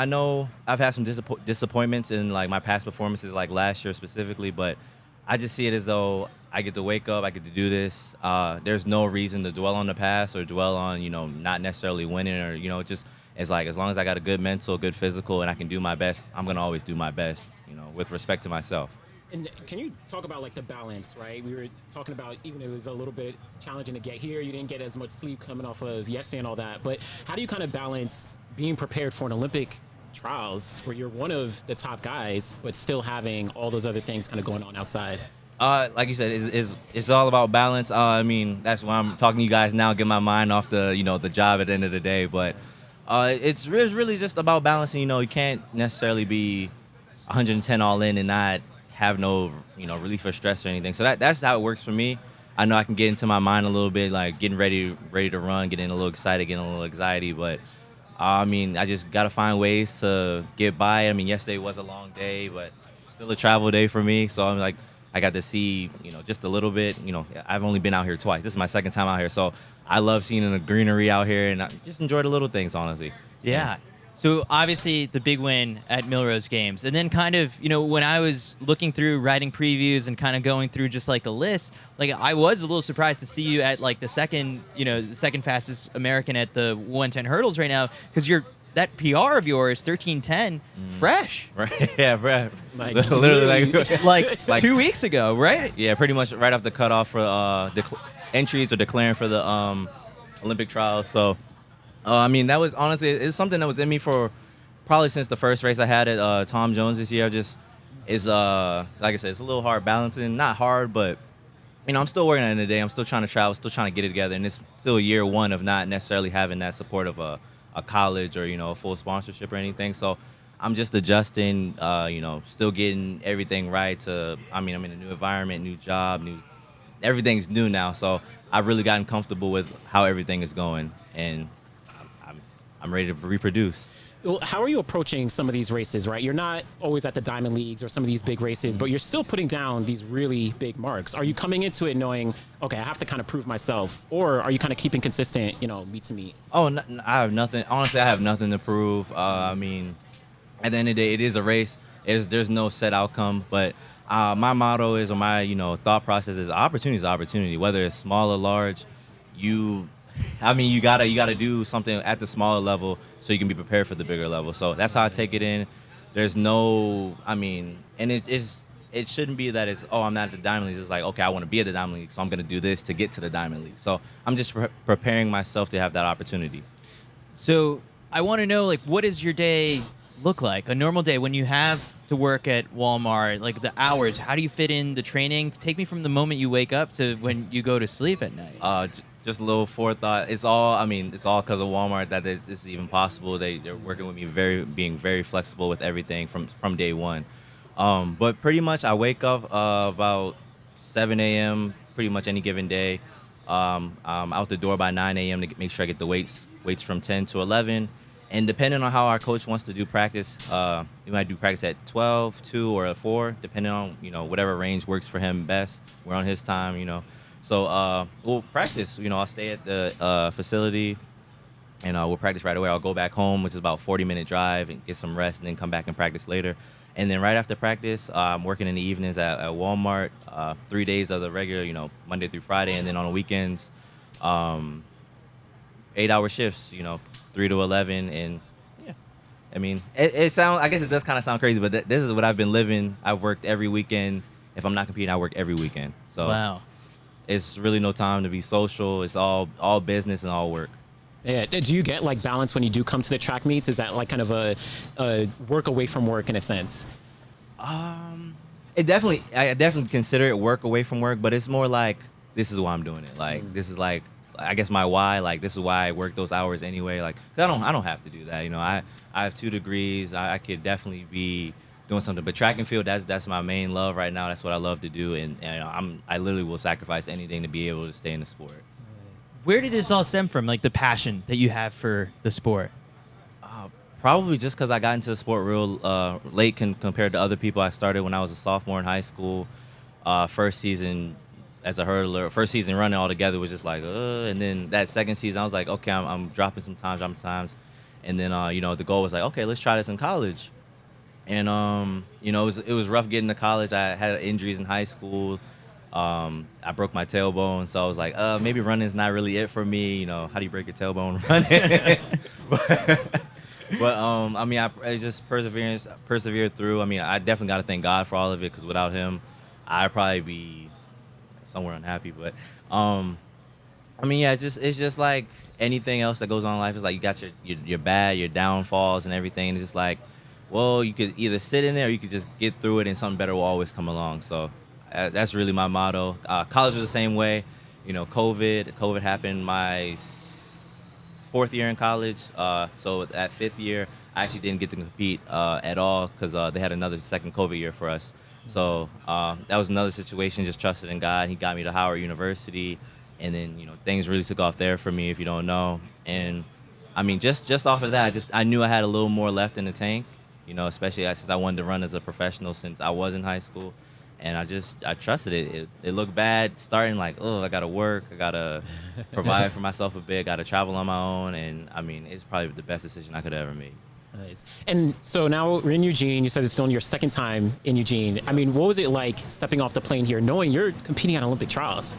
know I've had some disappointments in like my past performances, like last year specifically, but I just see it as though I get to wake up, I get to do this. There's no reason to dwell on the past or dwell on, not necessarily winning or, it's like as long as I got a good mental, good physical, and I can do my best, I'm going to always do my best, with respect to myself. And can you talk about, like, the balance, right? We were talking about, even though it was a little bit challenging to get here, you didn't get as much sleep coming off of yesterday and all that, but how do you kind of balance being prepared for an Olympic trials where you're one of the top guys, but still having all those other things kind of going on outside? Like you said, it's all about balance. That's why I'm talking to you guys now, get my mind off the job at the end of the day. But it's really just about balancing. You can't necessarily be 110 all in and not have no relief or stress or anything. So that's how it works for me. I know I can get into my mind a little bit, like getting ready to run, getting a little excited, getting a little anxiety, but I just got to find ways to get by. Yesterday was a long day, but still a travel day for me. So I'm like, I got to see, just a little bit. I've only been out here twice. This is my second time out here. So I love seeing the greenery out here, and I just enjoy the little things, honestly. Yeah. So obviously the big win at Millrose Games, and then kind of, when I was looking through writing previews and kind of going through just like the list, like I was a little surprised to see you at like the second fastest American at the 110 hurdles right now, because that PR of yours, 13:10, fresh. Right. Yeah, bro. Like, literally like 2 weeks ago, right? Yeah, pretty much right off the cutoff for entries or declaring for the Olympic trials. So. That was honestly, it's something that was in me for probably since the first race I had at Tom Jones this year. Like I said, it's a little hard balancing. Not hard, but, I'm still working on it today. I'm still trying to travel, still trying to get it together. And it's still year one of not necessarily having that support of a college or, a full sponsorship or anything. So I'm just adjusting, still getting everything right I'm in a new environment, new job, everything's new now. So I've really gotten comfortable with how everything is going. And I'm ready to reproduce. Well, how are you approaching some of these races, right? You're not always at the Diamond Leagues or some of these big races, but you're still putting down these really big marks. Are you coming into it knowing, okay, I have to kind of prove myself, or are you kind of keeping consistent, meet to meet? Oh, I have nothing. Honestly, I have nothing to prove. At the end of the day, it is a race. There's no set outcome, but my motto is, or my thought process is, opportunity is opportunity, whether it's small or large. You gotta do something at the smaller level so you can be prepared for the bigger level. So that's how I take it in. There's no, and it's it shouldn't be that it's, oh, I'm not at the Diamond League. It's like, okay, I want to be at the Diamond League, so I'm going to do this to get to the Diamond League. So I'm just preparing myself to have that opportunity. So I want to know, like, what does your day look like? A normal day when you have to work at Walmart, like the hours, how do you fit in the training? Take me from the moment you wake up to when you go to sleep at night. Just a little forethought. It's all because of Walmart that it's even possible. They're working with me being very flexible with everything from day one. But pretty much I wake up about 7 a.m. pretty much any given day. I'm out the door by 9 a.m. to make sure I get the weights from 10 to 11. And depending on how our coach wants to do practice, we might do practice at 12, 2, or 4, depending on, whatever range works for him best. We're on his time, So we'll practice. I'll stay at the facility, and we'll practice right away. I'll go back home, which is about a 40-minute drive, and get some rest, and then come back and practice later. And then right after practice, I'm working in the evenings at Walmart, 3 days of the regular, Monday through Friday, and then on the weekends, 8-hour shifts, 3 to 11, and yeah, I mean, it sounds. I guess it does kind of sound crazy, but this is what I've been living. I've worked every weekend. If I'm not competing, I work every weekend. So wow, it's really no time to be social. It's all business and all work. Yeah. Do you get like balance when you do come to the track meets? Is that like kind of a work away from work in a sense? I definitely consider it work away from work, but it's more like this is why I'm doing it. Like this is like, I guess my why. Like this is why I work those hours anyway. Like I don't have to do that. I have 2 degrees. I could definitely be doing something. But track and field, that's my main love right now. That's what I love to do, and I literally will sacrifice anything to be able to stay in the sport. Where did this all stem from? Like the passion that you have for the sport? Probably just because I got into the sport real late compared to other people. I started when I was a sophomore in high school. First season as a hurdler, first season running all together was just like, and then that second season I was like, okay, I'm dropping sometimes, and then the goal was like, okay, let's try this in college, and it was rough getting to college. I had injuries in high school. I broke my tailbone, so I was like, maybe running's not really it for me. How do you break your tailbone running? But I just persevered through. I mean, I definitely got to thank God for all of it, because without him, I'd probably be somewhere unhappy. But it's just like anything else that goes on in life. It's like you got your bad, your downfalls and everything. And it's just like, well, you could either sit in there or you could just get through it, and something better will always come along. So that's really my motto. College was the same way. COVID happened my 4th year in college. So at 5th year, I actually didn't get to compete at all, because they had another second COVID year for us. So that was another situation. Just trusted in God. He got me to Howard University, and then things really took off there for me, if you don't know. And I mean, just off of that, I knew I had a little more left in the tank. Especially since I wanted to run as a professional since I was in high school. And I trusted it. It looked bad starting, like, oh, I got to work. I got to provide for myself a bit. Got to travel on my own. And, I mean, it's probably the best decision I could ever make. Nice. And so now we're in Eugene. You said it's only your 2nd time in Eugene. I mean, what was it like stepping off the plane here, knowing you're competing at Olympic trials?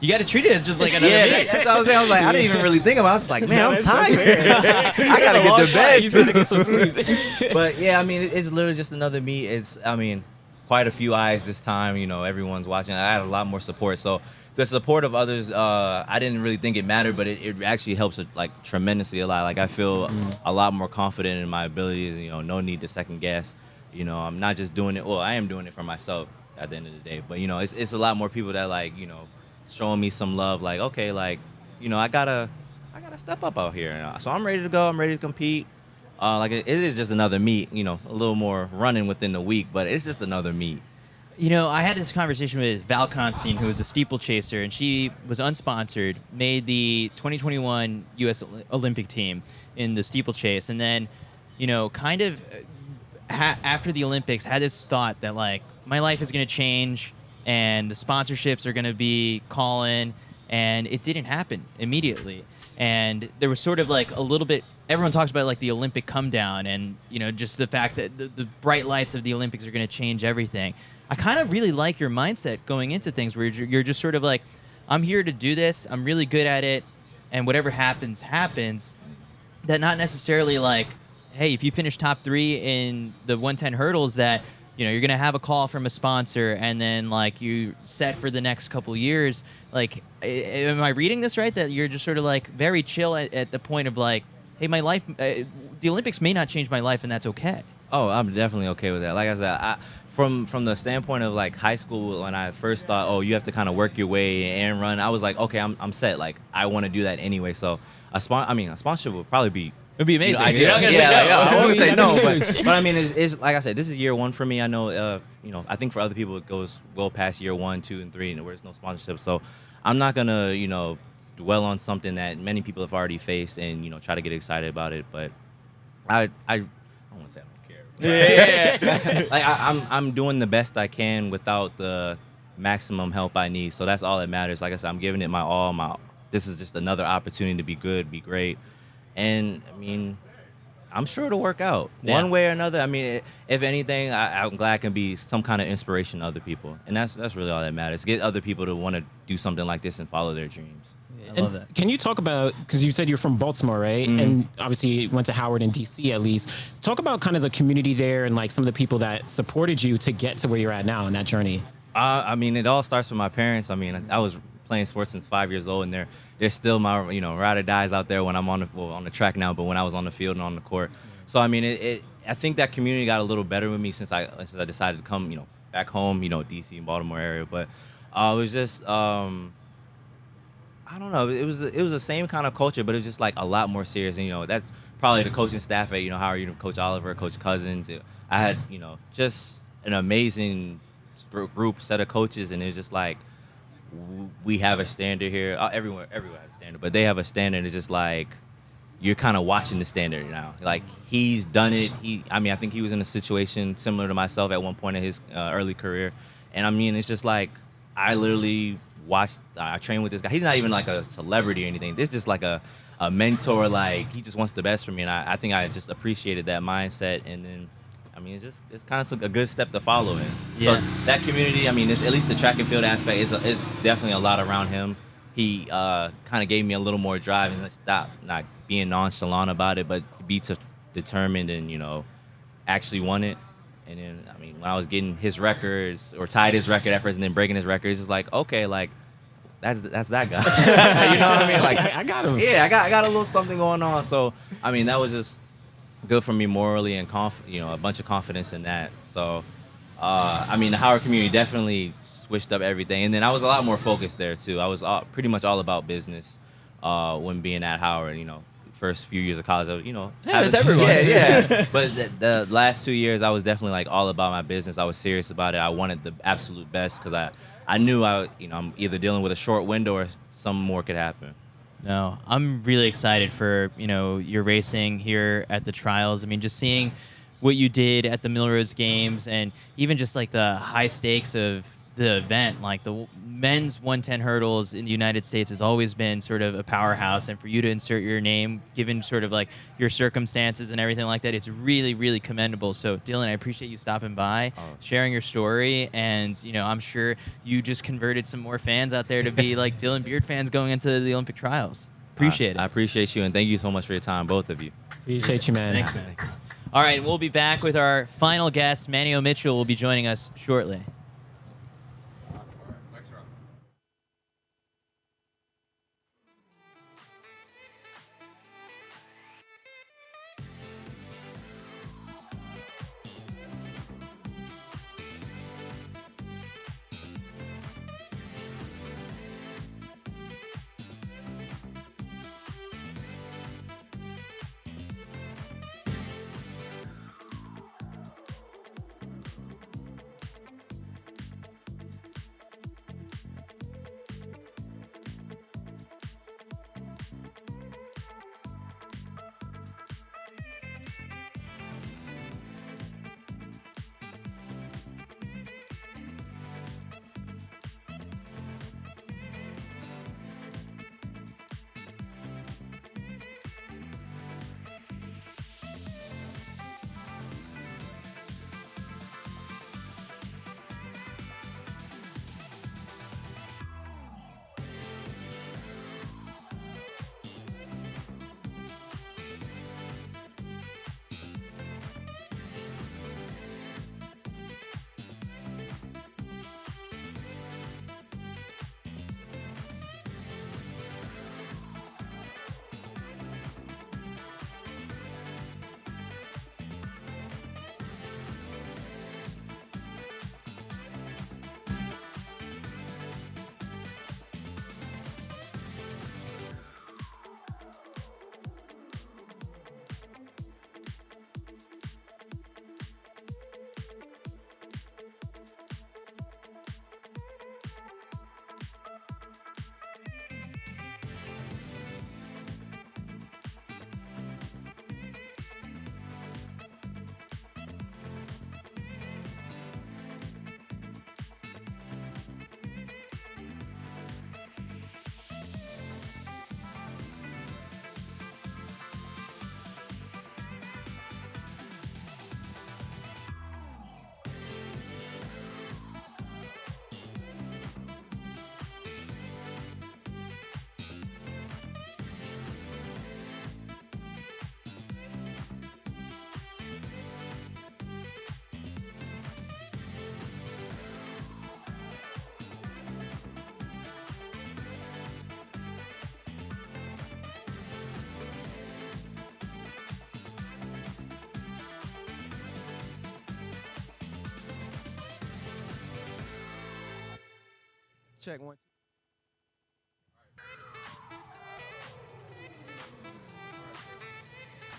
You got to treat it as just like another meet. That's what I was saying. I was like, I didn't even really think about it. I was like, man, I'm tired. I got to get to bed. You got to get some sleep. But, yeah, I mean, it's literally just another meet. It's, I mean, quite a few eyes this time. Everyone's watching. I had a lot more support. So the support of others, I didn't really think it mattered, but it actually helps like tremendously a lot. Like I feel a lot more confident in my abilities. No need to second guess. I'm not just doing it. Well, I am doing it for myself at the end of the day. But it's a lot more people that like showing me some love. Like okay, like I gotta step up out here. So I'm ready to go. I'm ready to compete. Like it is just another meet. A little more running within the week, but it's just another meet. I had this conversation with Val Constein, who was a steeplechaser, and she was unsponsored, made the 2021 U.S. Olympic team in the steeplechase, and then, kind of after the Olympics, had this thought that, like, my life is going to change, and the sponsorships are going to be calling, and it didn't happen immediately. And there was sort of like a little bit, everyone talks about like the Olympic come down, and, just the fact that the bright lights of the Olympics are going to change everything. I kind of really like your mindset going into things where you're just sort of like, I'm here to do this. I'm really good at it. And whatever happens, happens. That not necessarily like, hey, if you finish top 3 in the 110 hurdles, that you're gonna have a call from a sponsor, and then like you set for the next couple years. Like, am I reading this right? That you're just sort of like very chill at the point of like, hey, my life, the Olympics may not change my life, and that's okay. Oh, I'm definitely okay with that. Like I said, from the standpoint of like high school, when I first thought, oh, you have to kind of work your way and run, I was like, okay, I'm set. Like, I want to do that anyway. So a sponsorship would probably be. It'd be amazing. I wouldn't say no, but I mean, it's like I said, this is year 1 for me. I know, I think for other people it goes well past year 1, 2, and 3, and where there's no sponsorship. So I'm not gonna, dwell on something that many people have already faced and try to get excited about it. But I don't want to say I don't care. Like I'm doing the best I can without the maximum help I need. So that's all that matters. Like I said, I'm giving it my all. This is just another opportunity to be good, be great. And, I mean, I'm sure it'll work out one way or another. I mean, if anything, I'm glad I can be some kind of inspiration to other people. And that's really all that matters. Get other people to want to do something like this and follow their dreams. I love that. Can you talk about, because you said you're from Baltimore, right? Mm-hmm. And obviously you went to Howard and DC at least. Talk about kind of the community there and like some of the people that supported you to get to where you're at now in that journey. I mean, it all starts with my parents. I mean, I was playing sports since 5 years old, and they're still my ride or dies out there when I'm on the track now, but when I was on the field and on the court. So I mean, I think that community got a little better with me since I decided to come back home, DC and Baltimore area. But it was just I don't know, it was the same kind of culture, but it was just like a lot more serious. And that's probably the coaching staff at Howard, Coach Oliver, Coach Cousins. I had just an amazing group set of coaches, and it was just like, we have a standard here. Everywhere has a standard, but they have a standard. It's just like you're kind of watching the standard now. Like, he's done it. I think he was in a situation similar to myself at one point in his early career, and I mean, it's just like I literally watched. I trained with this guy. He's not even like a celebrity or anything. This is just like a mentor. Like, he just wants the best for me, and I think I just appreciated that mindset. And then, I mean, it's kind of a good step to follow in. Yeah. So that community, I mean, at least the track and field aspect is definitely a lot around him. He kind of gave me a little more drive and stop not being nonchalant about it, but be determined and actually want it. And then, I mean, when I was getting his records or tied his record at first and then breaking his records, it's like, okay, like that's that guy. You know what I mean? Like, I got him. Yeah, I got a little something going on. So I mean, that was just good for me morally and a bunch of confidence in that. So I mean, the Howard community definitely switched up everything, and then I was a lot more focused there too. I was pretty much all about business when being at Howard. First few years of college, that's everyone. Yeah. But the last 2 years, I was definitely like all about my business. I was serious about it. I wanted the absolute best because I knew I'm either dealing with a short window or something more could happen. No, I'm really excited for, your racing here at the trials. I mean, just seeing what you did at the Millrose Games and even just like the high stakes of the event, like the men's 110 hurdles in the United States has always been sort of a powerhouse. And for you to insert your name, given sort of like your circumstances and everything like that, it's really, really commendable. So Dylan, I appreciate you stopping by, sharing your story. And, I'm sure you just converted some more fans out there to be like Dylan Beard fans going into the Olympic trials. Appreciate it. I appreciate you, and thank you so much for your time, both of you. Appreciate you, man. Thanks, man. All right, we'll be back with our final guest. Manteo Mitchell will be joining us shortly. check one.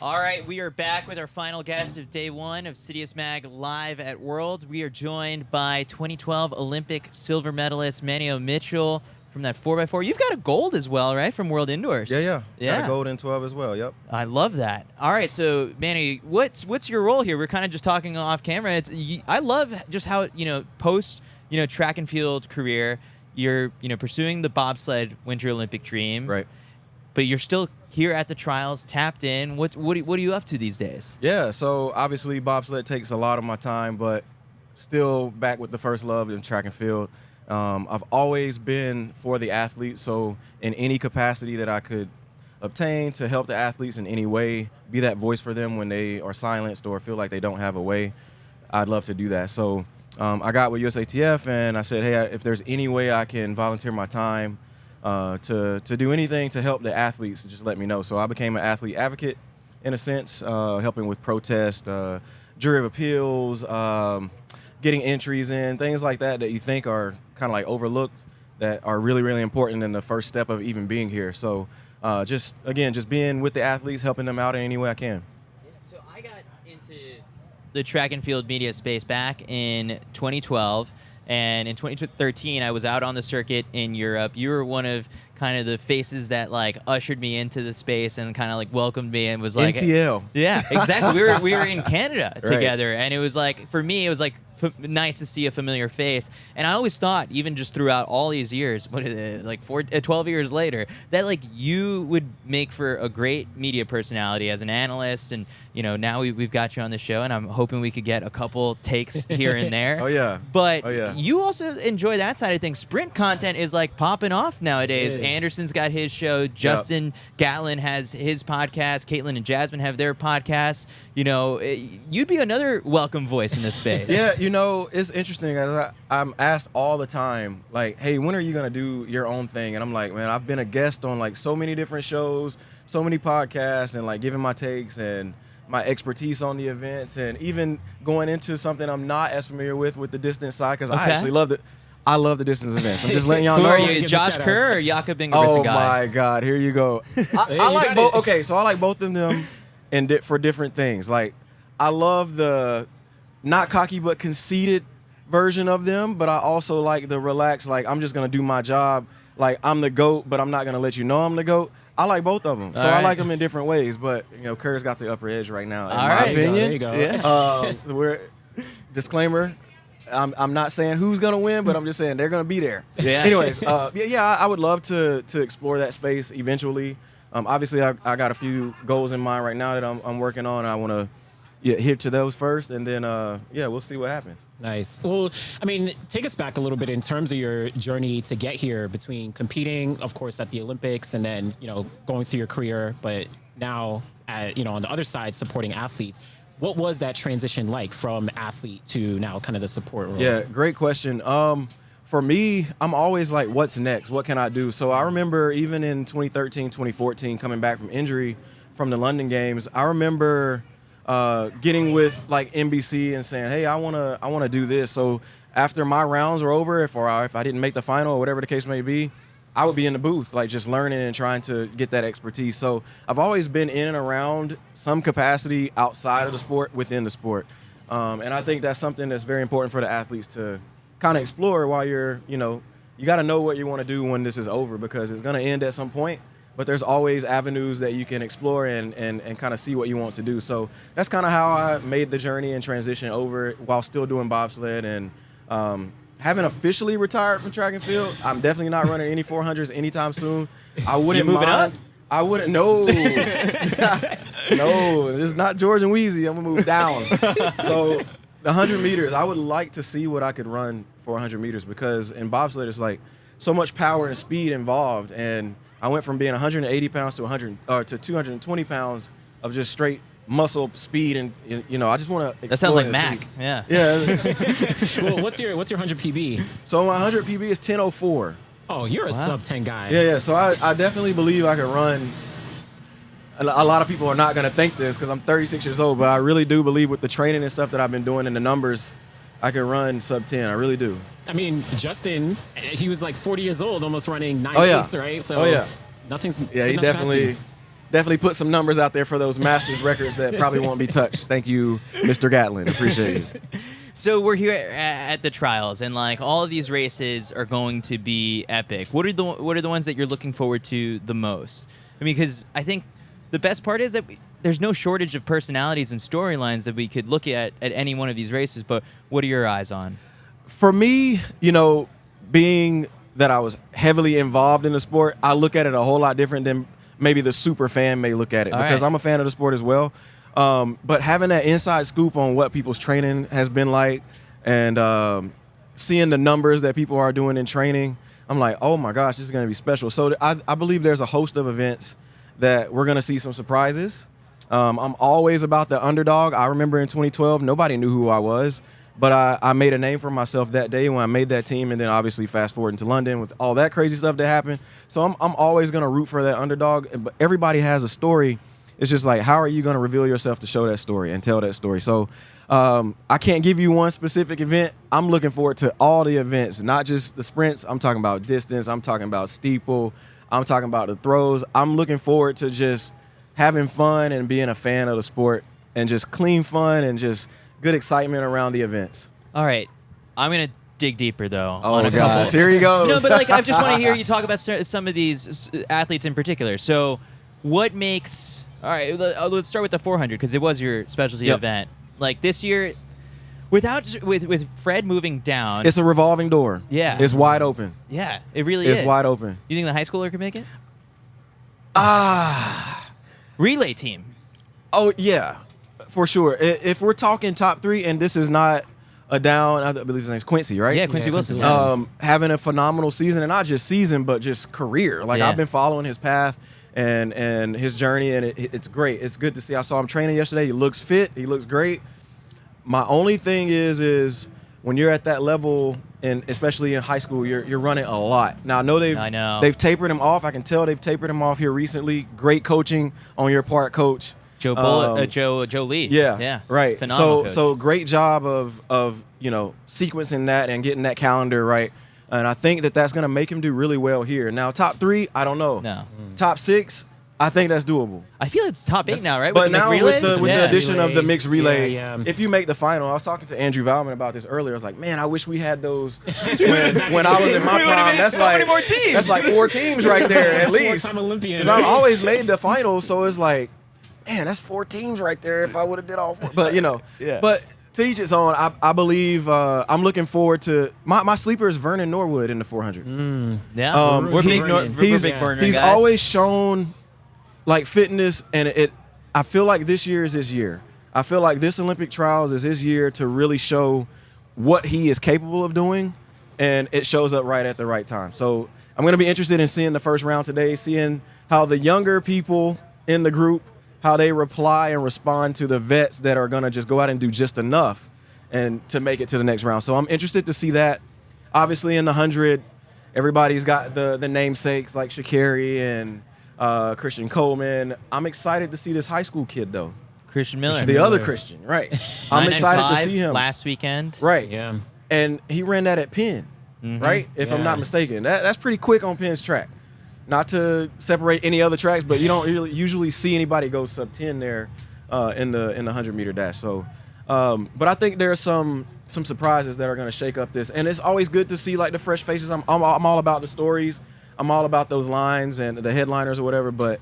All right, we are back with our final guest of day one of CITIUS MAG Live at Worlds. We are joined by 2012 Olympic silver medalist Manteo Mitchell from that 4x4. You've got a gold as well, right, from World Indoors? Yeah. Yeah. Got a gold in 12 as well, yep. I love that. All right, so Manny, what's your role here? We're kind of just talking off camera. I love just how, post, track and field career, you're, pursuing the bobsled Winter Olympic dream. Right. But you're still here at the trials, tapped in. What are you up to these days? Yeah, so obviously bobsled takes a lot of my time, but still back with the first love in track and field. I've always been for the athletes, so in any capacity that I could obtain to help the athletes in any way, be that voice for them when they are silenced or feel like they don't have a way, I'd love to do that. So I got with USATF and I said, hey, if there's any way I can volunteer my time to do anything to help the athletes, just let me know. So I became an athlete advocate in a sense, helping with protest, jury of appeals, getting entries in, things like that you think are kind of like overlooked that are really, really important in the first step of even being here. So just being with the athletes, helping them out in any way I can. Yeah, so I got into the track and field media space back in 2012. And in 2013, I was out on the circuit in Europe. You were one of kind of the faces that like ushered me into the space and kind of like welcomed me and was like NTL. Yeah, exactly. we were in Canada Right. together, and it was like, for me, it was like nice to see a familiar face. And I always thought, even just throughout all these years, 12 years later, that like you would make for a great media personality as an analyst. And now we've got you on the show, and I'm hoping we could get a couple takes here and there. Oh, yeah. But Oh, yeah. you also enjoy that side of things. Sprint content is like popping off nowadays. It is. Anderson's got his show. Justin Gatlin has his podcast. Caitlin and Jasmine have their podcasts. You'd be another welcome voice in this space. Yeah, it's interesting. I'm asked all the time, like, hey, when are you going to do your own thing? And I'm like, man, I've been a guest on like so many different shows, so many podcasts, and like giving my takes and my expertise on the events, and even going into something I'm not as familiar with the distance side, because I actually love it. I love the distance events. I'm just letting y'all Who know. are Give you, the Josh shout-outs. Kerr or Jakob Ingebrigtsen Oh guy? my God, here you go. I like got both. it. Okay, so I like both of them, and for different things. Like, I love the not cocky but conceited version of them, but I also like the relaxed, like, I'm just gonna do my job, like I'm the GOAT, but I'm not gonna let you know I'm the GOAT. I like both of them, so I like them in different ways. But Kerr's got the upper edge right now, in my right. opinion. There you go. We're disclaimer. I'm not saying who's gonna win, but I'm just saying they're gonna be there. Yeah. Anyways, I would love to explore that space eventually. Obviously, I got a few goals in mind right now that I'm working on. I want to hit to those first, and then we'll see what happens. Nice. Well, I mean, take us back a little bit in terms of your journey to get here, between competing, of course, at the Olympics, and then going through your career, but now on the other side, supporting athletes. What was that transition like from athlete to now kind of the support role? Yeah, great question. For me, I'm always like, what's next? What can I do? So I remember even in 2013, 2014, coming back from injury from the London Games, I remember getting with like NBC and saying, hey, I wanna do this. So after my rounds were over, if I didn't make the final or whatever the case may be, I would be in the booth, like just learning and trying to get that expertise. So I've always been in and around some capacity outside of the sport, within the sport. And I think that's something that's very important for the athletes to kind of explore while you got to know what you want to do when this is over, because it's going to end at some point. But there's always avenues that you can explore and kind of see what you want to do. So that's kind of how I made the journey and transition over while still doing bobsled. And haven't officially retired from track and field. I'm definitely not running any 400s anytime soon. I wouldn't moving mind. up? I wouldn't. No. No, it's not George and Wheezy. I'm going to move down. So the 100 meters, I would like to see what I could run for 100 meters, because in bobsled, it's like so much power and speed involved. And I went from being 180 pounds to 220 pounds of just straight muscle speed, and I just want to. That sounds like Mac. Yeah. Well, what's your 100 PB? So my 100 PB is 10:04. Oh, you're a sub 10 guy. Yeah. So I definitely believe I can run. A lot of people are not going to think this because I'm 36 years old, but I really do believe with the training and stuff that I've been doing and the numbers, I can run sub 10. I really do. I mean, Justin, he was like 40 years old, almost running 9.8s, right? So nothing's. Yeah, he definitely put some numbers out there for those Masters records that probably won't be touched. Thank you, Mr. Gatlin. Appreciate you. So we're here at the trials, and like all of these races are going to be epic. What are the ones that you're looking forward to the most? I mean, because I think the best part is that there's no shortage of personalities and storylines that we could look at any one of these races. But what are your eyes on? For me, being that I was heavily involved in the sport, I look at it a whole lot different than maybe the super fan may look at it, because I'm a fan of the sport as well. But having that inside scoop on what people's training has been like, and seeing the numbers that people are doing in training, I'm like, oh my gosh, this is going to be special. So I believe there's a host of events that we're going to see some surprises. I'm always about the underdog. I remember in 2012, nobody knew who I was, but I made a name for myself that day when I made that team, and then obviously fast forward into London with all that crazy stuff that happened. So I'm always going to root for that underdog, but everybody has a story. It's just like, how are you going to reveal yourself to show that story and tell that story? So I can't give you one specific event. I'm looking forward to all the events, not just the sprints. I'm talking about distance. I'm talking about steeple. I'm talking about the throws. I'm looking forward to just having fun and being a fan of the sport, and just clean fun and just good excitement around the events. All right. I'm going to dig deeper, though. Oh, gosh. Here he goes. No, but like I just want to hear you talk about some of these athletes in particular. So what makes – all right, let's start with the 400, because it was your specialty event. Like this year, with Fred moving down – it's a revolving door. Yeah. It's wide open. Yeah, it really is. It's wide open. You think the high schooler could make it? Relay team. Oh, yeah, for sure. If we're talking top 3, and this is not a down, I believe his name's Quincy, right? Yeah, Quincy Wilson. Having a phenomenal season, and not just season, but just career. Like, I've been following his path and his journey, and it's great. It's good to see. I saw him training yesterday. He looks fit. He looks great. My only thing is when you're at that level, and especially in high school, you're running a lot. Now, I know they've tapered him off. I can tell they've tapered him off here recently. Great coaching on your part, Coach. Joe Lee. Yeah, right. Phenomenal coach. So great job of sequencing that and getting that calendar right. And I think that's going to make him do really well here. Now, top 3, I don't know. No. Top 6, I think that's doable. I feel it's top 8 now, right? But now with the addition of the mixed relay, if you make the final, I was talking to Andrew Valman about this earlier. I was like, man, I wish we had those when I was in my prime. That's many more teams. That's like 4 teams right there at least. Four-time Olympian. Because I've always made the final, so it's like, man, that's 4 teams right there if I would have did all 4. But, but to each its own, I believe I'm looking forward to – my sleeper is Vernon Norwood in the 400. Yeah, we're big Vernon He's guys. always shown, like, fitness, and I feel like this year is his year. I feel like this Olympic trials is his year to really show what he is capable of doing, and it shows up right at the right time. So I'm going to be interested in seeing the first round today, seeing how the younger people in the group, how they reply and respond to the vets that are going to just go out and do just enough and to make it to the next round. So I'm interested to see that. Obviously in the 100, everybody's got the namesakes like Sha'Carri and Christian Coleman. I'm excited to see this high school kid, though. Christian Miller. The other Christian, right. I'm excited to see him. Last weekend. Right. Yeah. And he ran that at Penn, right? If I'm not mistaken. That's pretty quick on Penn's track. Not to separate any other tracks, but you don't usually see anybody go sub 10 there in the 100-meter dash. So, but I think there are some surprises that are going to shake up this, and it's always good to see like the fresh faces. I'm all about the stories. I'm all about those lines and the headliners or whatever. But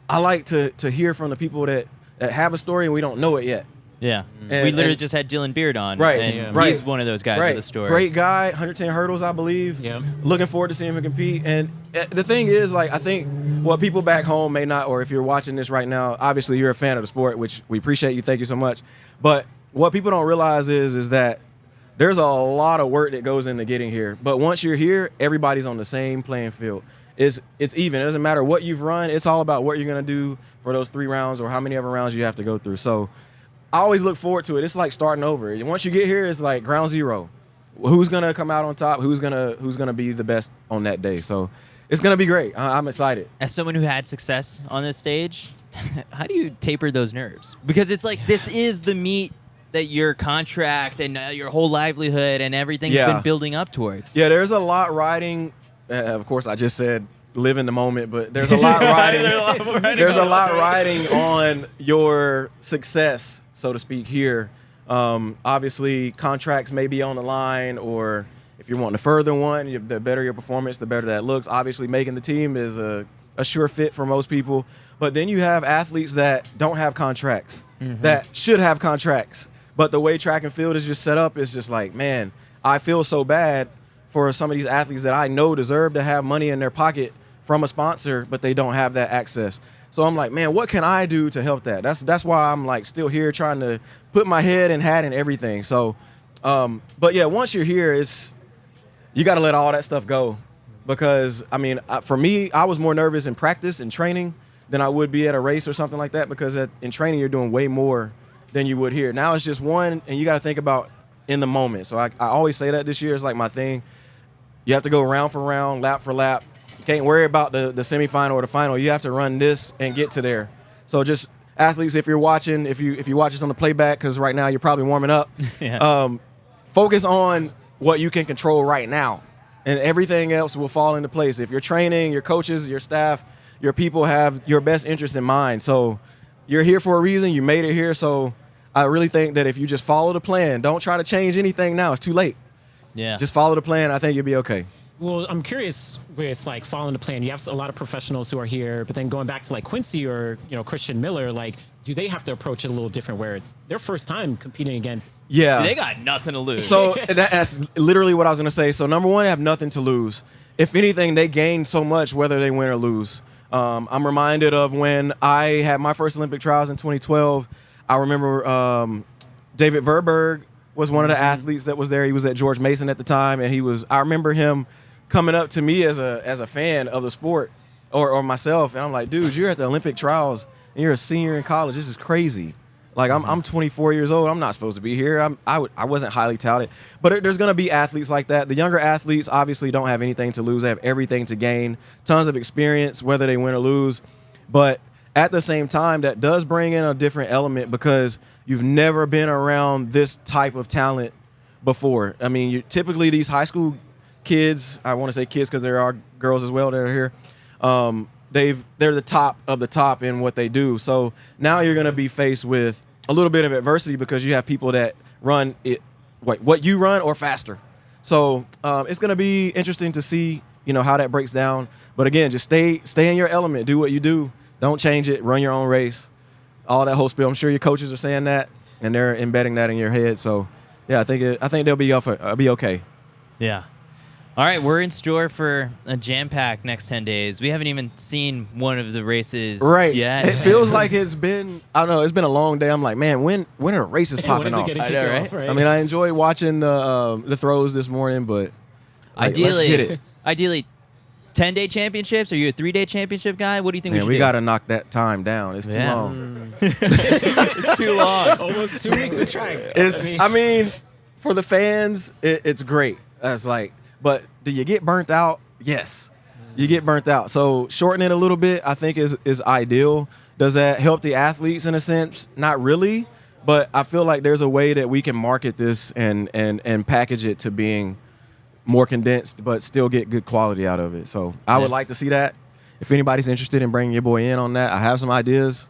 I like to hear from the people that have a story and we don't know it yet. Yeah, And- we literally and- just had Dylan Beard on, Right, and right. he's one of those guys with a story. Great guy, 110 hurdles, I believe. Yeah. Looking forward to seeing him compete. And the thing is, like, I think what people back home may not, or if you're watching this right now, obviously you're a fan of the sport, which we appreciate you. Thank you so much. But what people don't realize is that there's a lot of work that goes into getting here. But once you're here, everybody's on the same playing field. It's even. It doesn't matter what you've run. It's all about what you're going to do for those 3 rounds or how many other rounds you have to go through. So I always look forward to it. It's like starting over. Once you get here, it's like ground zero. Who's gonna come out on top? Who's gonna be the best on that day? So it's gonna be great. I'm excited. As someone who had success on this stage, how do you taper those nerves? Because it's like this is the meet that your contract and your whole livelihood and everything's Yeah. been building up towards. Yeah, there's a lot riding. Of course, I just said live in the moment, but there's a lot riding. There's a lot riding on your success, so to speak. Here, obviously, contracts may be on the line, or if you're wanting to further one, the better your performance, the better that looks. Obviously, making the team is a sure fit for most people. But then you have athletes that don't have contracts, that should have contracts. But the way track and field is just set up is just like, man, I feel so bad for some of these athletes that I know deserve to have money in their pocket from a sponsor, but they don't have that access. So I'm like, man, what can I do to help that? That's why I'm like still here trying to put my head and hat in everything. So, but yeah, once you're here, you got to let all that stuff go, because I mean, for me, I was more nervous in practice and training than I would be at a race or something like that, because in training you're doing way more than you would here. Now it's just one, and you got to think about in the moment. So I always say that this year is like my thing. You have to go round for round, lap for lap. Can't worry about the semifinal or the final. You have to run this and get to there. So just athletes, if you're watching, if you watch this on the playback, because right now you're probably warming up, focus on what you can control right now, and everything else will fall into place. If you're training, your coaches, your staff, your people have your best interest in mind. So you're here for a reason. You made it here. So I really think that if you just follow the plan, don't try to change anything now. It's too late. Yeah. Just follow the plan. I think you'll be okay. Well, I'm curious with like following the plan. You have a lot of professionals who are here, but then going back to like Quincy or Christian Miller, like, do they have to approach it a little different where it's their first time competing against? Yeah, They got nothing to lose. So that's literally what I was going to say. So number one, they have nothing to lose. If anything, they gain so much whether they win or lose. I'm reminded of when I had my first Olympic trials in 2012. I remember David Verberg was one of the athletes that was there. He was at George Mason at the time, and I remember him coming up to me as a fan of the sport or myself, and I'm like, dude, you're at the Olympic trials and you're a senior in college. This is crazy. Like, I'm 24 years old. I'm not supposed to be here. I wasn't highly touted. But there's going to be athletes like that. The younger athletes obviously don't have anything to lose. They have everything to gain, tons of experience, whether they win or lose. But at the same time, that does bring in a different element, because you've never been around this type of talent before. I mean, typically these high school kids, I want to say kids because there are girls as well that are here, they're the top of the top in what they do. So now you're going to be faced with a little bit of adversity, because you have people that run it what you run or faster. So it's going to be interesting to see how that breaks down. But again, just stay in your element, do what you do, don't change it, run your own race, all that whole spiel. I'm sure your coaches are saying that, and they're embedding that in your head. So yeah, I think they'll be okay. Yeah. All right, we're in store for a jam-packed next 10 days. We haven't even seen one of the races yet. It feels like it's been a long day. I'm like, man, when are the races popping off? When is it getting kicked off, right? I mean, I enjoyed watching the throws this morning, but let's get it. Ideally, 10-day championships? Are you a 3-day championship guy? What do you think we should do? We got to knock that time down. It's too long. It's too long. Almost 2 weeks of track. I mean, for the fans, it's great. That's like, but do you get burnt out? Yes, you get burnt out. So shorten it a little bit, I think, is ideal. Does that help the athletes in a sense? Not really, but I feel like there's a way that we can market this and package it to being more condensed, but still get good quality out of it. So I would like to see that. If anybody's interested in bringing your boy in on that, I have some ideas.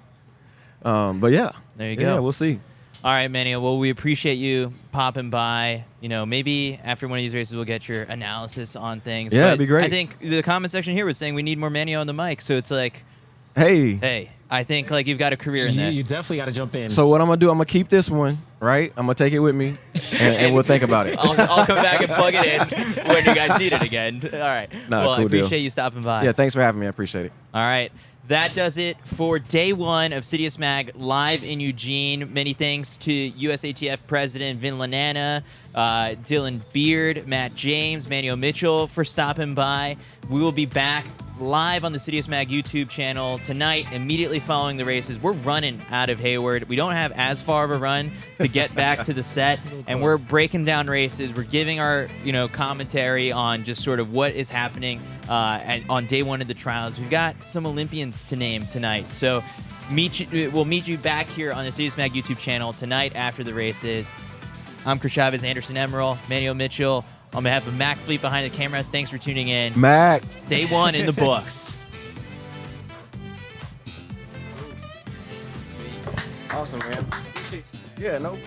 But yeah, there you go. Yeah, we'll see. All right, Manny. Well, we appreciate you popping by. Maybe after one of these races, we'll get your analysis on things. Yeah, it'd be great. I think the comment section here was saying we need more Manny on the mic. So it's like, hey, I think like you've got a career in this. You definitely got to jump in. So what I'm gonna do? I'm gonna keep this one, right? I'm gonna take it with me, and we'll think about it. I'll come back and plug it in when you guys need it again. All right. Nah, I cool deal. appreciate you stopping by. Yeah, thanks for having me. I appreciate it. All right. That does it for day one of CITIUS MAG live in Eugene. Many thanks to USATF President Vin Lananna, Dylan Beard, Matt James, Manteo Mitchell for stopping by. We will be back live on the CITIUS MAG YouTube channel tonight, immediately following the races. We're running out of Hayward. We don't have as far of a run to get back to the set, and we're breaking down races. We're giving our commentary on just sort of what is happening on day one of the trials. We've got some Olympians to name tonight, so we'll meet you back here on the CITIUS MAG YouTube channel tonight after the races. I'm Chris Chavez, Anderson Emerald, Manteo Mitchell. On behalf of Mac Fleet behind the camera, thanks for tuning in. Mac. Day 1 in the books. Awesome, man. Yeah, no.